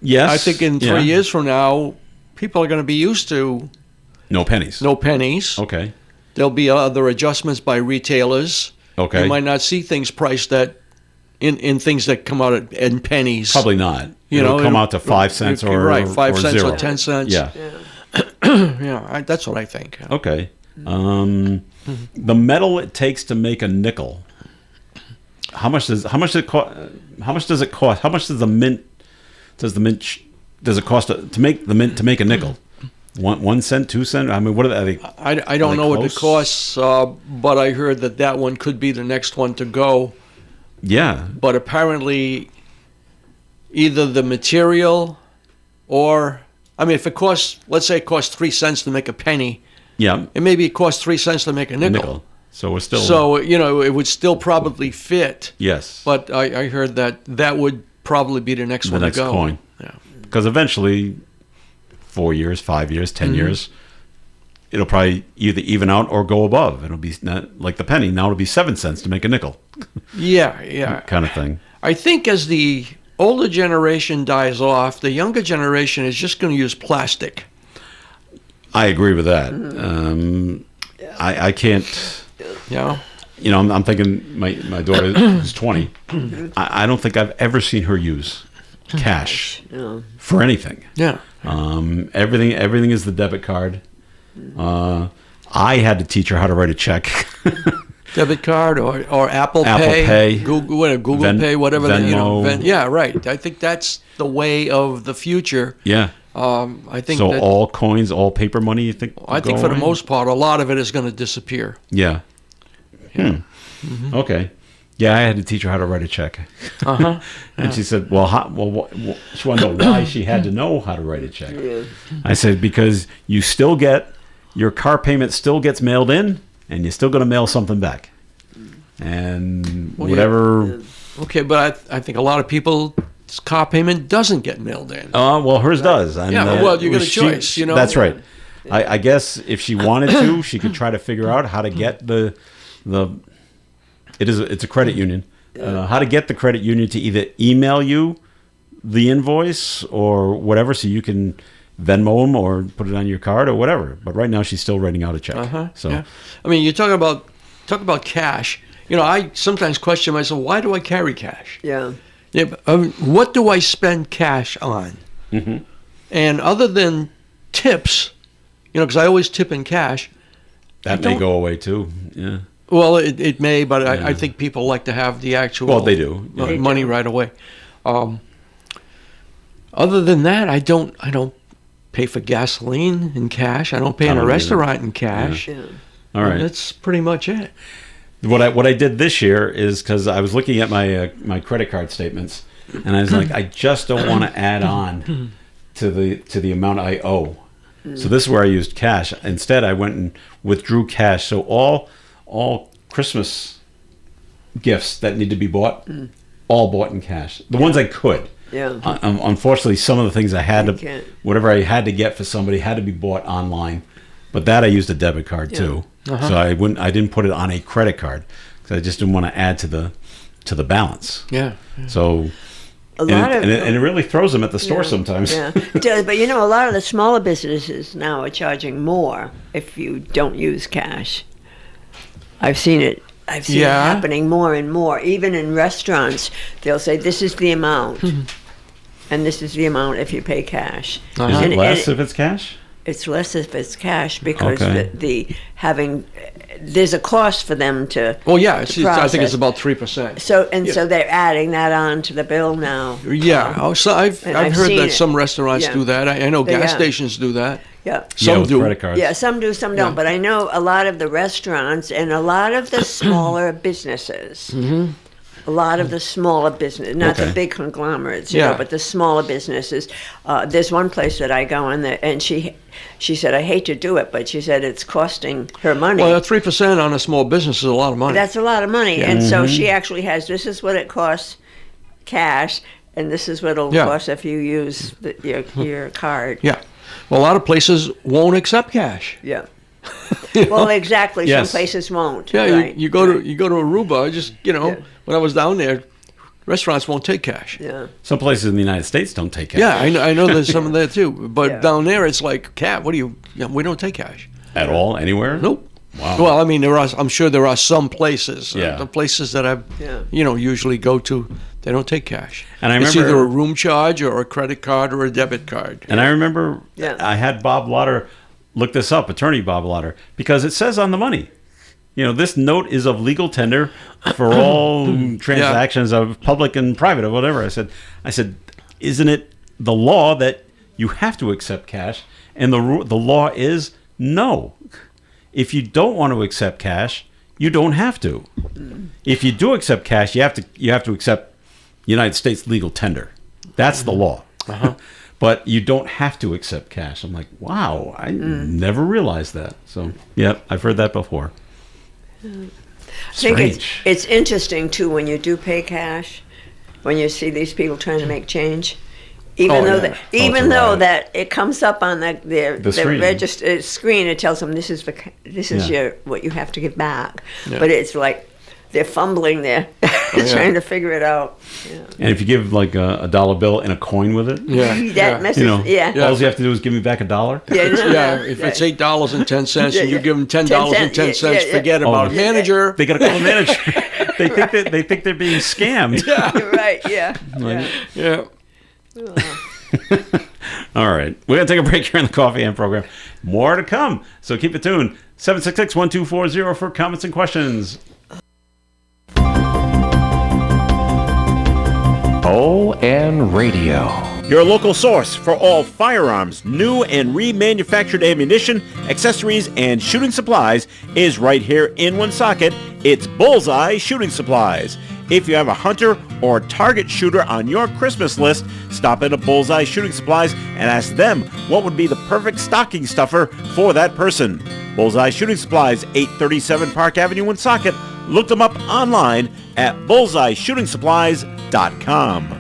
Yes. I think in 3 years from now, people are going to be used to no pennies. no pennies. Okay. There'll be other adjustments by retailers. Okay. You might not see things priced at in things that come out in pennies. Probably not. It'll come out to 5 cents or right, 5 cents 0. or 10 cents. Yeah. Yeah, that's what I think. Okay. The metal it takes to make a nickel. How much does it cost? How much does it cost? How much does the mint does it cost to make the mint to make a nickel? 1 cent, 2 cent? I mean, what are they? I don't know what it costs, but I heard that one could be the next one to go. Yeah. But apparently, either the material or, I mean, if it costs, let's say it costs 3 cents to make a penny. Yeah. And maybe it costs 3 cents to make a nickel. So we're still. So, it would still probably fit. Yes. But I heard that would probably be the next one to go. The next coin. Yeah. Because eventually, 4 years, 5 years, 10 years, it'll probably either even out or go above. It'll be not like the penny. Now it'll be 7 cents to make a nickel. Yeah. Kind of thing. I think as the older generation dies off, the younger generation is just going to use plastic. I agree with that. I can't. Yeah. I'm thinking my daughter is 20. I don't think I've ever seen her use cash for anything. Yeah. Everything is the debit card. I had to teach her how to write a check. Debit card or Apple Pay, Google Pay, whatever. Venmo. Yeah, right. I think that's the way of the future. Yeah. I think so. that, All coins, all paper money. You think? I think for the most part, a lot of it is going to disappear. Yeah. Okay. Yeah, I had to teach her how to write a check. And she said, "Well, she wanted to know why she had to know how to write a check." Yeah. I said, "Because you still get your car payment still gets mailed in, and you're still going to mail something back, and whatever." Yeah. Okay, but I think a lot of people's car payment doesn't get mailed in. Well, hers does. And, well, you got a choice. That's right. I guess if she wanted to, she could try to figure out how to get it's a credit union. How to get the credit union to either email you the invoice or whatever, so you can Venmo them or put it on your card or whatever. But right now, she's still writing out a check. So, I mean, you talk about cash. I sometimes question myself: why do I carry cash? Yeah. Yeah. But, what do I spend cash on? Mm-hmm. And other than tips, because I always tip in cash. That may go away too. Yeah. Well, it may, but I think people like to have the actual. Well, they do. Money right away. Other than that, I don't pay for gasoline in cash. I don't pay in a restaurant in cash. Yeah. All right. That's pretty much it. What I did this year is, because I was looking at my credit card statements, and I was like, I just don't want to add on to the amount I owe. So this is where I used cash. Instead, I went and withdrew cash. So all Christmas gifts that need to be bought, all bought in cash. The ones I could. Yeah. Unfortunately, some of the things I had whatever I had to get for somebody had to be bought online. But that I used a debit card too. So I didn't put it on a credit card because I just didn't want to add to the balance. Yeah. So. And it really throws them at the store sometimes. Yeah, it does. But a lot of the smaller businesses now are charging more if you don't use cash. I've seen it happening more and more. Even in restaurants, they'll say, "This is the amount," and this is the amount if you pay cash. Is it less if it's cash? It's less if it's cash because there's a cost for them to. Well, yeah, I think it's about 3%. So they're adding that on to the bill now. Yeah, so I've heard that some restaurants do that. I know gas stations do that. Yeah, some do. Credit cards. Yeah, some do, some don't. But I know a lot of the restaurants and a lot of the smaller businesses. Mm-hmm. A lot of the smaller business, not the big conglomerates, but the smaller businesses. There's one place that I go in there, and she said, "I hate to do it, but she said it's costing her money." Well, 3% on a small business is a lot of money. That's a lot of money, and so she actually has. This is what it costs, cash, and this is what it'll cost if you use your card. Yeah, well, a lot of places won't accept cash. Yeah. Well, exactly. Yes. Some places won't. Yeah, right. you go to Aruba. Just when I was down there, restaurants won't take cash. Yeah. Some places in the United States don't take cash. Yeah, I know there's some of that too. But down there, it's like, Cat, what do you? We don't take cash at all, anywhere. Nope. Wow. Well, I mean, I'm sure there are some places. Yeah. The places that I, usually go to, they don't take cash. And I it's remember either a room charge or a credit card or a debit card. And I remember I had Bob Lauder look this up, attorney Bob Lauder, because it says on the money, this note is of legal tender for all transactions of public and private or whatever. I said, isn't it the law that you have to accept cash? And the law is no. If you don't want to accept cash, you don't have to. If you do accept cash, you have to accept United States legal tender. That's the law. But you don't have to accept cash. I'm like, wow, I never realized that. So, I've heard that before. I think it's interesting too when you do pay cash, when you see these people trying to make change. Even though that it comes up on the screen. Register screen, it tells them this is your what you have to give back. But it's like they're fumbling there, trying to figure it out. Yeah. And if you give like a dollar bill and a coin with it, that messes. all you have to do is give me back $1. If it's $8.10 and you give them $10.10, forget about it. Manager. They got to call the manager. they think they're being scammed. Right. Yeah. Yeah. All right. We're going to take a break here on the Coffee AM program. More to come. So keep it tuned. 766-1240 for comments and questions. ON Radio. Your local source for all firearms, new and remanufactured ammunition, accessories, and shooting supplies is right here in Woonsocket. It's Bullseye Shooting Supplies. If you have a hunter or target shooter on your Christmas list, stop in at Bullseye Shooting Supplies and ask them what would be the perfect stocking stuffer for that person. Bullseye Shooting Supplies, 837 Park Avenue, Woonsocket. Look them up online at bullseyeshootingsupplies.com.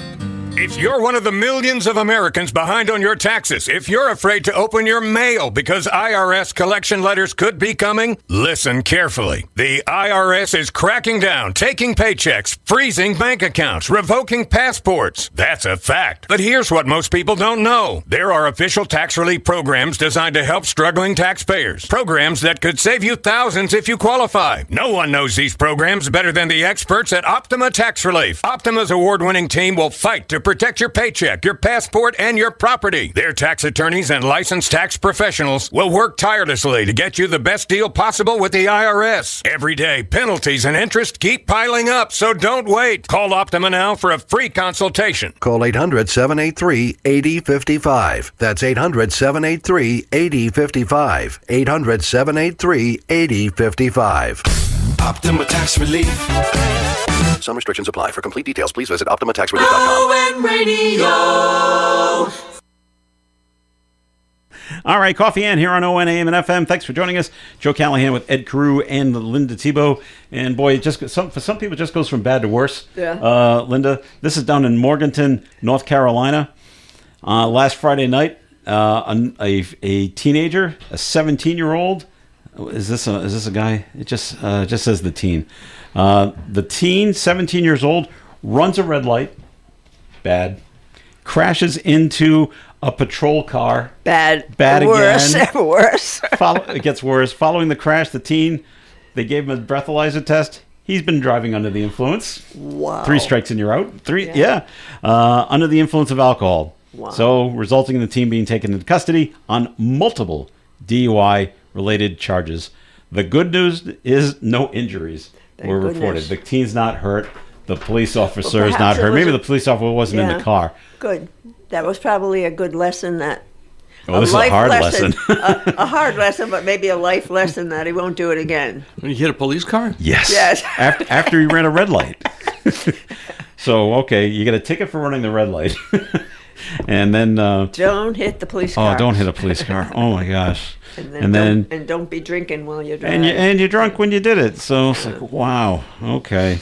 If you're one of the millions of Americans behind on your taxes, if you're afraid to open your mail because IRS collection letters could be coming, listen carefully. The IRS is cracking down, taking paychecks, freezing bank accounts, revoking passports. That's a fact. But here's what most people don't know. There are official tax relief programs designed to help struggling taxpayers. Programs that could save you thousands if you qualify. No one knows these programs better than the experts at Optima Tax Relief. Optima's award-winning team will fight to protect your paycheck, your passport, and your property. Their tax attorneys and licensed tax professionals will work tirelessly to get you the best deal possible with the IRS. Every day, penalties and interest keep piling up, so don't wait. Call Optima now for a free consultation. Call 800-783-8055. That's 800-783-8055. 800-783-8055. Optima Tax Relief. Some restrictions apply. For complete details, please visit OptimaTaxRelief.com. ON Radio. All right, Coffee Ann here on ON AM and FM. Thanks for joining us. Joe Callahan with Ed Carew and Linda Tebow. And boy, for some people, it just goes from bad to worse. Yeah. Linda, this is down in Morganton, North Carolina. Last Friday night, a teenager, a 17-year-old. Is this a guy? It just says the teen. The teen, 17 years old, runs a red light. Bad. Crashes into a patrol car. Bad Worse. Again. Worse. It gets worse. Following the crash, the teen, they gave him a breathalyzer test. He's been driving under the influence. Wow. 3 strikes and you're out. Under the influence of alcohol. Wow. So, resulting in the teen being taken into custody on multiple DUI-related charges. The good news is no injuries were reported. The teen's not hurt. The police officer is not hurt. Maybe the police officer wasn't in the car. Good. That was probably a good lesson that... this is a hard lesson. a hard lesson, but maybe a life lesson that he won't do it again. When you hit a police car? Yes. After he ran a red light. So, okay, you get a ticket for running the red light. And then... don't hit the police car. Oh, don't hit a police car. Oh, my gosh. And then don't be drinking while you're driving. And you're drunk when you did it. So it's like, wow, okay.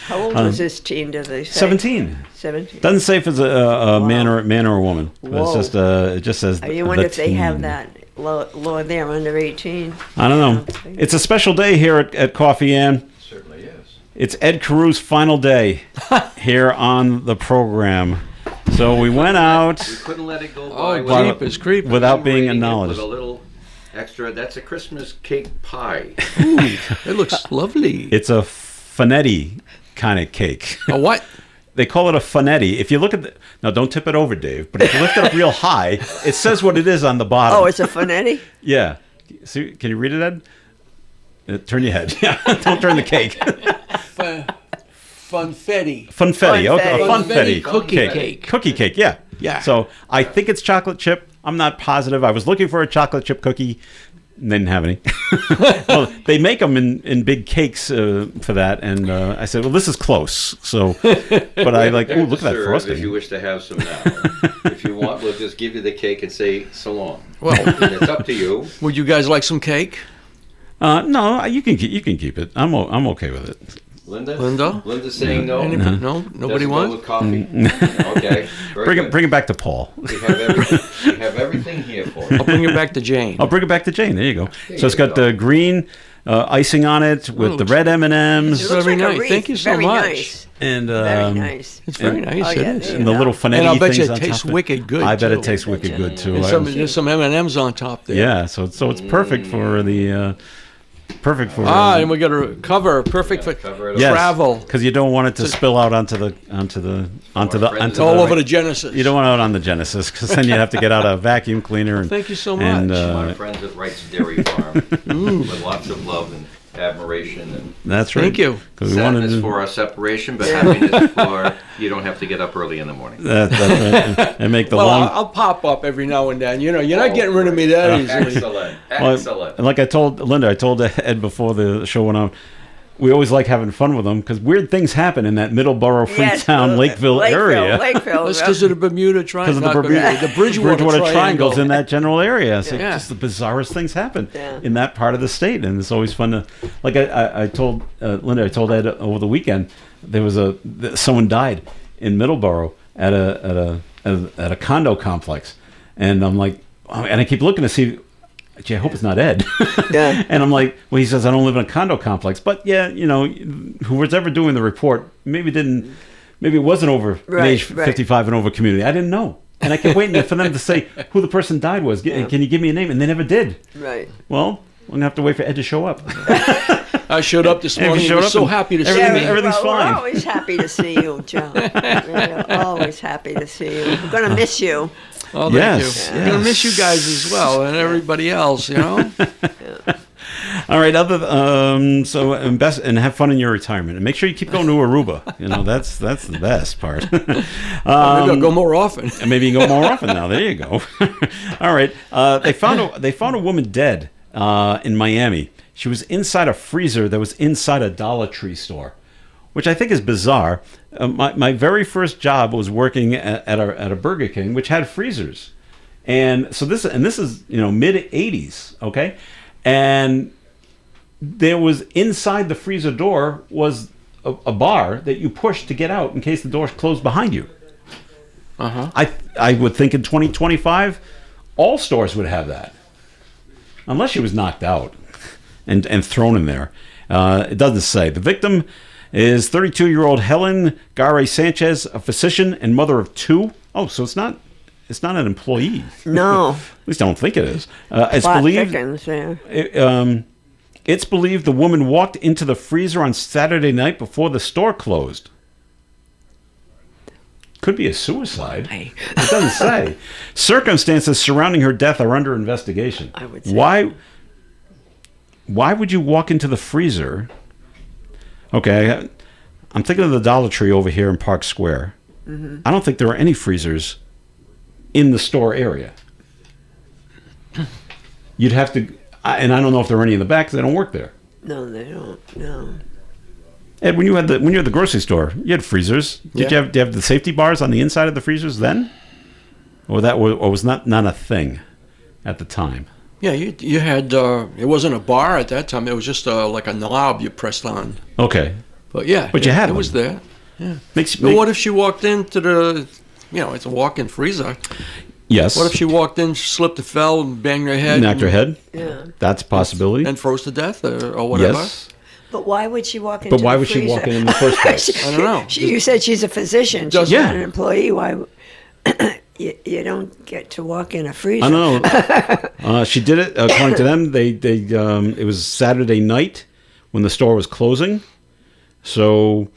How old was this teen, did they say? 17. 17. Doesn't say if it's a man or a woman. Whoa. It's just it just says You wonder if they have that law there under 18. I don't know. It's a special day here at Coffee Ann. Certainly is. It's Ed Carew's final day here on the program. So we went out. We couldn't let it go by without, without being rating it acknowledged. With a little extra. That's a Christmas cake pie. Ooh, it looks lovely. It's a Fanetti kind of cake. A what? They call it a Fanetti. If you look at now, don't tip it over, Dave. But if you lift it up real high, it says what it is on the bottom. Oh, it's a Fanetti? Yeah. See, can you read it, Ed? Turn your head. Yeah. Don't turn the cake. Funfetti. Funfetti. Okay. A funfetti cookie cake. Cookie cake. Yeah. Yeah. So I think it's chocolate chip. I'm not positive. I was looking for a chocolate chip cookie. They didn't have any. Well, they make them in big cakes for that, and I said, "Well, this is close." So, but I like, oh, look at that frosting. If you wish to have some now, if you want, we'll just give you the cake and say so long. Well, it's up to you. Would you guys like some cake? No, you can keep it. I'm okay with it. Linda's saying no. No, nobody wants with coffee. Okay, bring it back to Paul. We have everything here for you. I'll bring it back to Jane. I'll bring it back to Jane. There you go. So it's got the green icing on it with the red M&Ms. It's very nice. Thank you so much. Nice. And very nice. It's very nice. Oh, it yeah, is. And the little Fanetti and I'll bet you things it on tastes top of wicked good. I bet too. it tastes wicked good too. And there's some M&Ms on top there. Yeah, so it's perfect for the perfect for and we got a cover perfect for travel because you don't want it to spill out onto the all over the Genesis. You don't want it out on the Genesis because then you'd have to get out a vacuum cleaner. And, thank you so much. And, my friends at Wright's Dairy Farm with lots of love and admiration and that's right. Thank you. Sadness for our separation, but happiness for you don't have to get up early in the morning. That's right. And make the long. I'll pop up every now and then. You know, you're not getting rid of me that easily. Excellent. And like I told Linda, I told Ed before the show went on. We always like having fun with them because weird things happen in that Middleborough, Freetown, Lakeville area. Lakeville. That's because of the Bermuda Triangle. Because of the Bridgewater Triangle's in that general area. So Yeah. just the bizarrest things happen in that part of the state, and it's always fun to. Like I told Linda, I told Ed over the weekend there was someone died in Middleborough at a condo complex, and I'm like, and I keep looking to see. Gee, I hope it's not Ed. Yeah. And I'm like, well, he says, I don't live in a condo complex. But yeah, you know, who was ever doing the report, maybe it wasn't over age 55 and over community. I didn't know. And I kept waiting for them to say who the person died was. Can you give me a name? And they never did. Right. Well, I'm going to have to wait for Ed to show up. I showed up this morning. I was so happy to see you. Everything's fine. We're always happy to see you, Joe. We're always happy to see you. We're going to miss you. Oh, thank you. I'm going to miss you guys as well and everybody else, you know? All right. So invest and have fun in your retirement, and make sure you keep going to Aruba. You know, that's the best part. Maybe I'll go more often. And maybe you can go more often now. There you go. All right. They found a woman dead in Miami. She was inside a freezer that was inside a Dollar Tree store, which I think is bizarre. My very first job was working at a Burger King, which had freezers, and so this is mid '80s, okay, and there was inside the freezer door was a bar that you pushed to get out in case the door's closed behind you. I would think in 2025, all stores would have that, unless she was knocked out and thrown in there. It doesn't say. The victim is 32-year-old Helen Gare Sanchez, a physician and mother of two. Oh, so it's not an employee. No. At least I don't think it is. It's believed. It's believed the woman walked into the freezer on Saturday night before the store closed. Could be a suicide. It doesn't say. Circumstances surrounding her death are under investigation. I would say. Why would you walk into the freezer? Okay, I'm thinking of the Dollar Tree over here in Park Square. Mm-hmm. I don't think there are any freezers in the store area. You'd have to, and I don't know if there are any in the back because they don't work there. No, they don't. No. Ed, when you had the grocery store, you had freezers. Did you have the safety bars on the inside of the freezers then, or was not a thing at the time? Yeah, you had, it wasn't a bar at that time. It was just like a knob you pressed on. Okay. But yeah. But you had it them. was there. Yeah. But what if she walked into the, it's a walk-in freezer. Yes. What if she walked in, slipped and fell and banged her head? Knocked her head? Yeah. That's a possibility. And froze to death or whatever? Yes. But why would she walk into But why the would she walk freezer? in the first place? I don't know. You said she's a physician. She's Yeah. not an employee. Why? You don't get to walk in a freezer. I don't know. She did it according to them. It was Saturday night when the store was closing. So,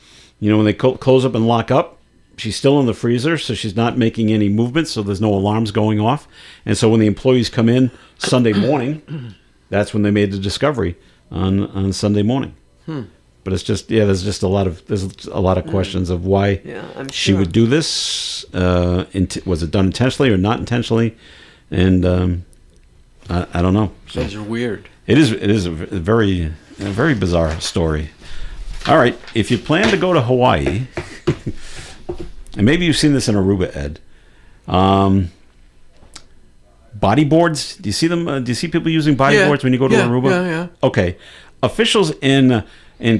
when they close up and lock up, she's still in the freezer, so she's not making any movements, so there's no alarms going off. And so when the employees come in Sunday morning, that's when they made the discovery on Sunday morning. But it's just there's just a lot of questions of why I'm she sure. would do this. Was it done intentionally or not intentionally? And I don't know. So Those are weird. it is a very bizarre story. All right, if you plan to go to Hawaii, and maybe you've seen this in Aruba, Ed. Bodyboards. Do you see them? Do you see people using bodyboards when you go to Aruba? Yeah. Okay. Officials in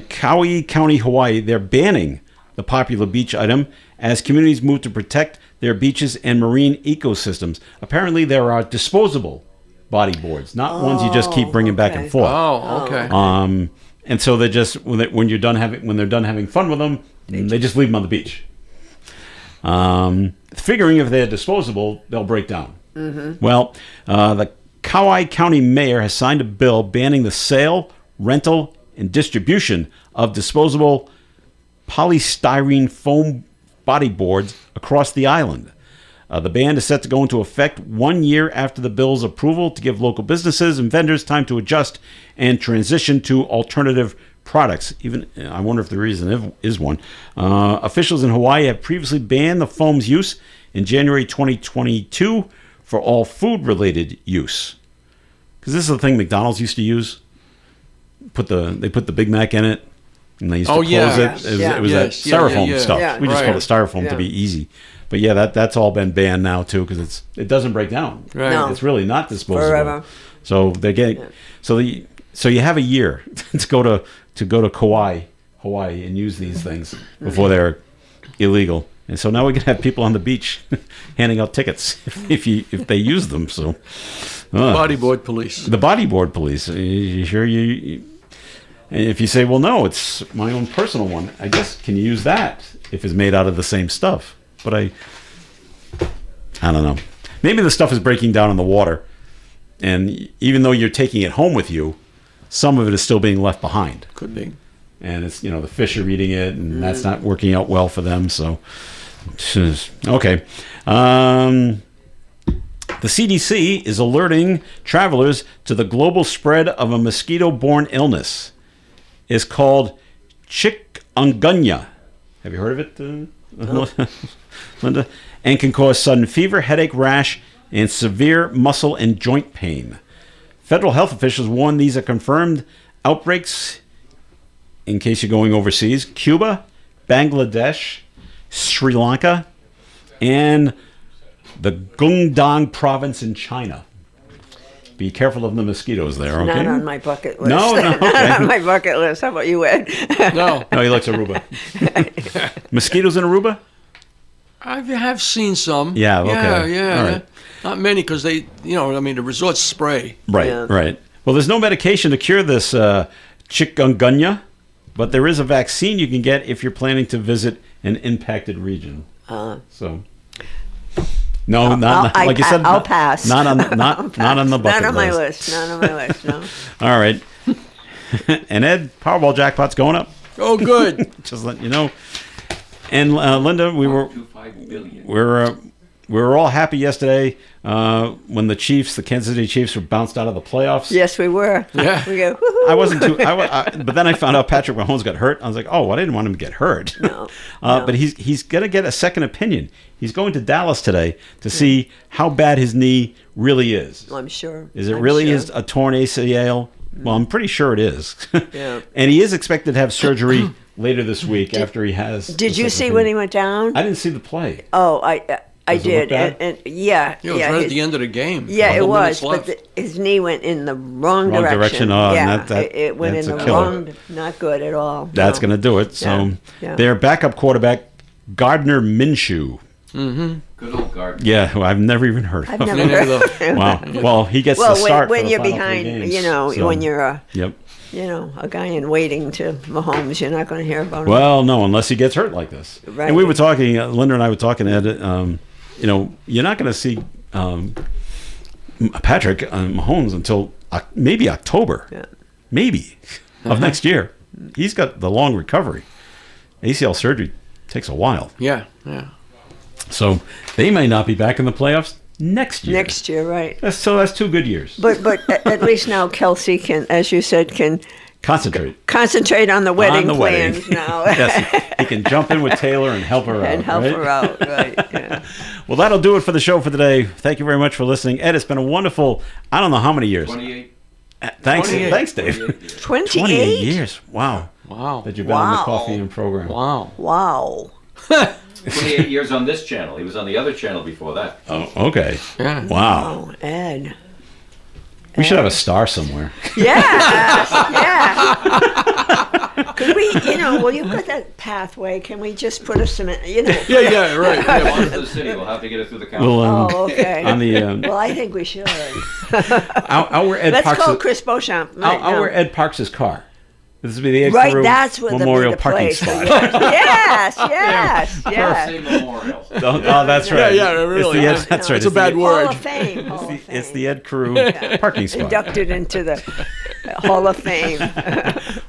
Kauai County, Hawaii, they're banning the popular beach item as communities move to protect their beaches and marine ecosystems. Apparently, there are disposable bodyboards, not ones you just keep bringing back and forth. Oh, okay. And so they just when they're done having fun with them, they just leave them on the beach. Figuring if they're disposable, they'll break down. Well, the Kauai County mayor has signed a bill banning the sale, rental, and distribution of disposable polystyrene foam bodyboards across the island. The ban is set to go into effect 1 year after the bill's approval to give local businesses and vendors time to adjust and transition to alternative products. Even I wonder if the reason is one. Officials in Hawaii have previously banned the foam's use in January 2022 for all food-related use. Because this is the thing McDonald's used to use. They put the Big Mac in it, and they used to close it. It was that styrofoam stuff. Yeah, we just call it styrofoam to be easy. But that's all been banned now too because it doesn't break down. Right. No. It's really not disposable. Forever. So they're getting so you have a year to go to Kauai, Hawaii, and use these things before they're illegal. And so now we can have people on the beach handing out tickets if they use them. So Bodyboard police. the bodyboard police. You sure you? And if you say, well, no, it's my own personal one. I guess can you use that if it's made out of the same stuff? But I don't know. Maybe the stuff is breaking down in the water, and even though you're taking it home with you, some of it is still being left behind. Could be. And it's the fish are eating it, and that's not working out well for them. So, okay. The CDC is alerting travelers to the global spread of a mosquito-borne illness. It's called chikungunya. Have you heard of it, Linda? And can cause sudden fever, headache, rash, and severe muscle and joint pain. Federal health officials warn these are confirmed outbreaks, in case you're going overseas, Cuba, Bangladesh, Sri Lanka, and the Guangdong province in China. Be careful of the mosquitoes there, okay? Not on my bucket list. No, okay. Not on my bucket list. How about you, Ed? No. No, he likes Aruba. Mosquitoes in Aruba? I have seen some. Yeah, okay. Yeah. All right. Not many because they, the resorts spray. Right, right. Well, there's no medication to cure this chikungunya, but there is a vaccine you can get if you're planning to visit an impacted region. So, no, like you said, I'll pass. Not on the bucket Not on my list. list. Not on my list. No. All right. And Ed, Powerball jackpot's going up. Oh, good. Just letting you know. And Linda, we were all happy yesterday when the Kansas City Chiefs were bounced out of the playoffs. Yes, we were. Yeah. We go. Woo-hoo. I wasn't too. But then I found out Patrick Mahomes got hurt. I was like, oh, I didn't want him to get hurt. No. But he's gonna get a second opinion. He's going to Dallas today to see how bad his knee really is. I'm sure. Is it really a torn ACL? Well, I'm pretty sure it is. Yeah. And he is expected to have surgery later this week after he has. Did you see when he went down? I didn't see the play. Oh, I did. And Yeah, it was right at the end of the game. Yeah, it was. Left. But his knee went in the wrong direction. Oh, yeah, and it went in the wrong. Not good at all. That's going to do it. So their backup quarterback, Gardner Minshew. Mm-hmm. Good old Gardner. Yeah, well, I've never even heard of him. I've never heard of him. Wow. Well, he gets the start when for you're the final behind, 3 games. when you're Yep. a guy in waiting to Mahomes. You're not going to hear about him. Well, no, unless he gets hurt like this. Right. And we were talking, Linda and I were talking, Ed, you're not going to see Patrick Mahomes until maybe October. Yeah. Maybe of next year. He's got the long recovery. ACL surgery takes a while. Yeah. So they may not be back in the playoffs next year. Next year, right. So that's 2 good years. But at least now Kelsey can, as you said, concentrate on the wedding plans now. Yes, he can jump in with Taylor and help her out. And help right? her out, right. Yeah. Well, that'll do it for the show for today. Thank you very much for listening. Ed, it's been a wonderful, I don't know how many years. 28. Thanks, 28. Dave. 28 years. Wow. That you've been on the Coffee and program. Wow. 28 years on this channel. He was on the other channel before that. Oh, okay. Yeah. Wow. Oh, Ed. We should have a star somewhere. Yes, yeah. Could we, you've got that pathway. Can we just put a cement, Yeah, right. Once to the city, we'll have to get it through the county. Oh, okay. On the, well, I think we should. our Ed Let's parks call Chris Beauchamp. Our Ed parks his car. This would be the Ed Right, Carew that's where Memorial the parking place. spot. Yes. Memorial. Oh, that's right. Yeah, really. That's right. It's a bad word. Hall of Fame. It's the Ed Carew parking spot. Inducted into the Hall of Fame.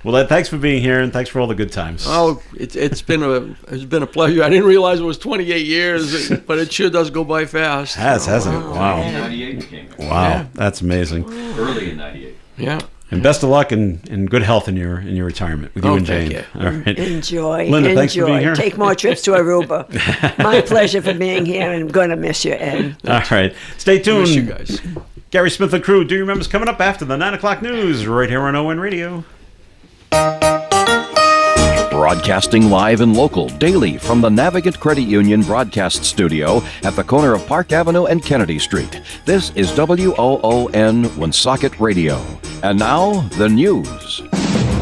Well, Ed, thanks for being here, and thanks for all the good times. Oh, it's been a pleasure. I didn't realize it was 28 years, but it sure does go by fast. Hasn't it? Wow. 98 came here. Wow, that's amazing. Early in 98. Yeah. And best of luck and good health in your retirement with you and Jane. Thank you. All right. Enjoy. Linda, thanks for being here. Take more trips to Aruba. My pleasure for being here, and I'm going to miss you, Ed. All right. Stay tuned. Miss you guys. Gary Smith and crew, do you remember us coming up after the 9 o'clock news right here on ON Radio. Broadcasting live and local daily from the Navigant Credit Union broadcast studio at the corner of Park Avenue and Kennedy Street. This is WOON Woonsocket Radio. And now, the news.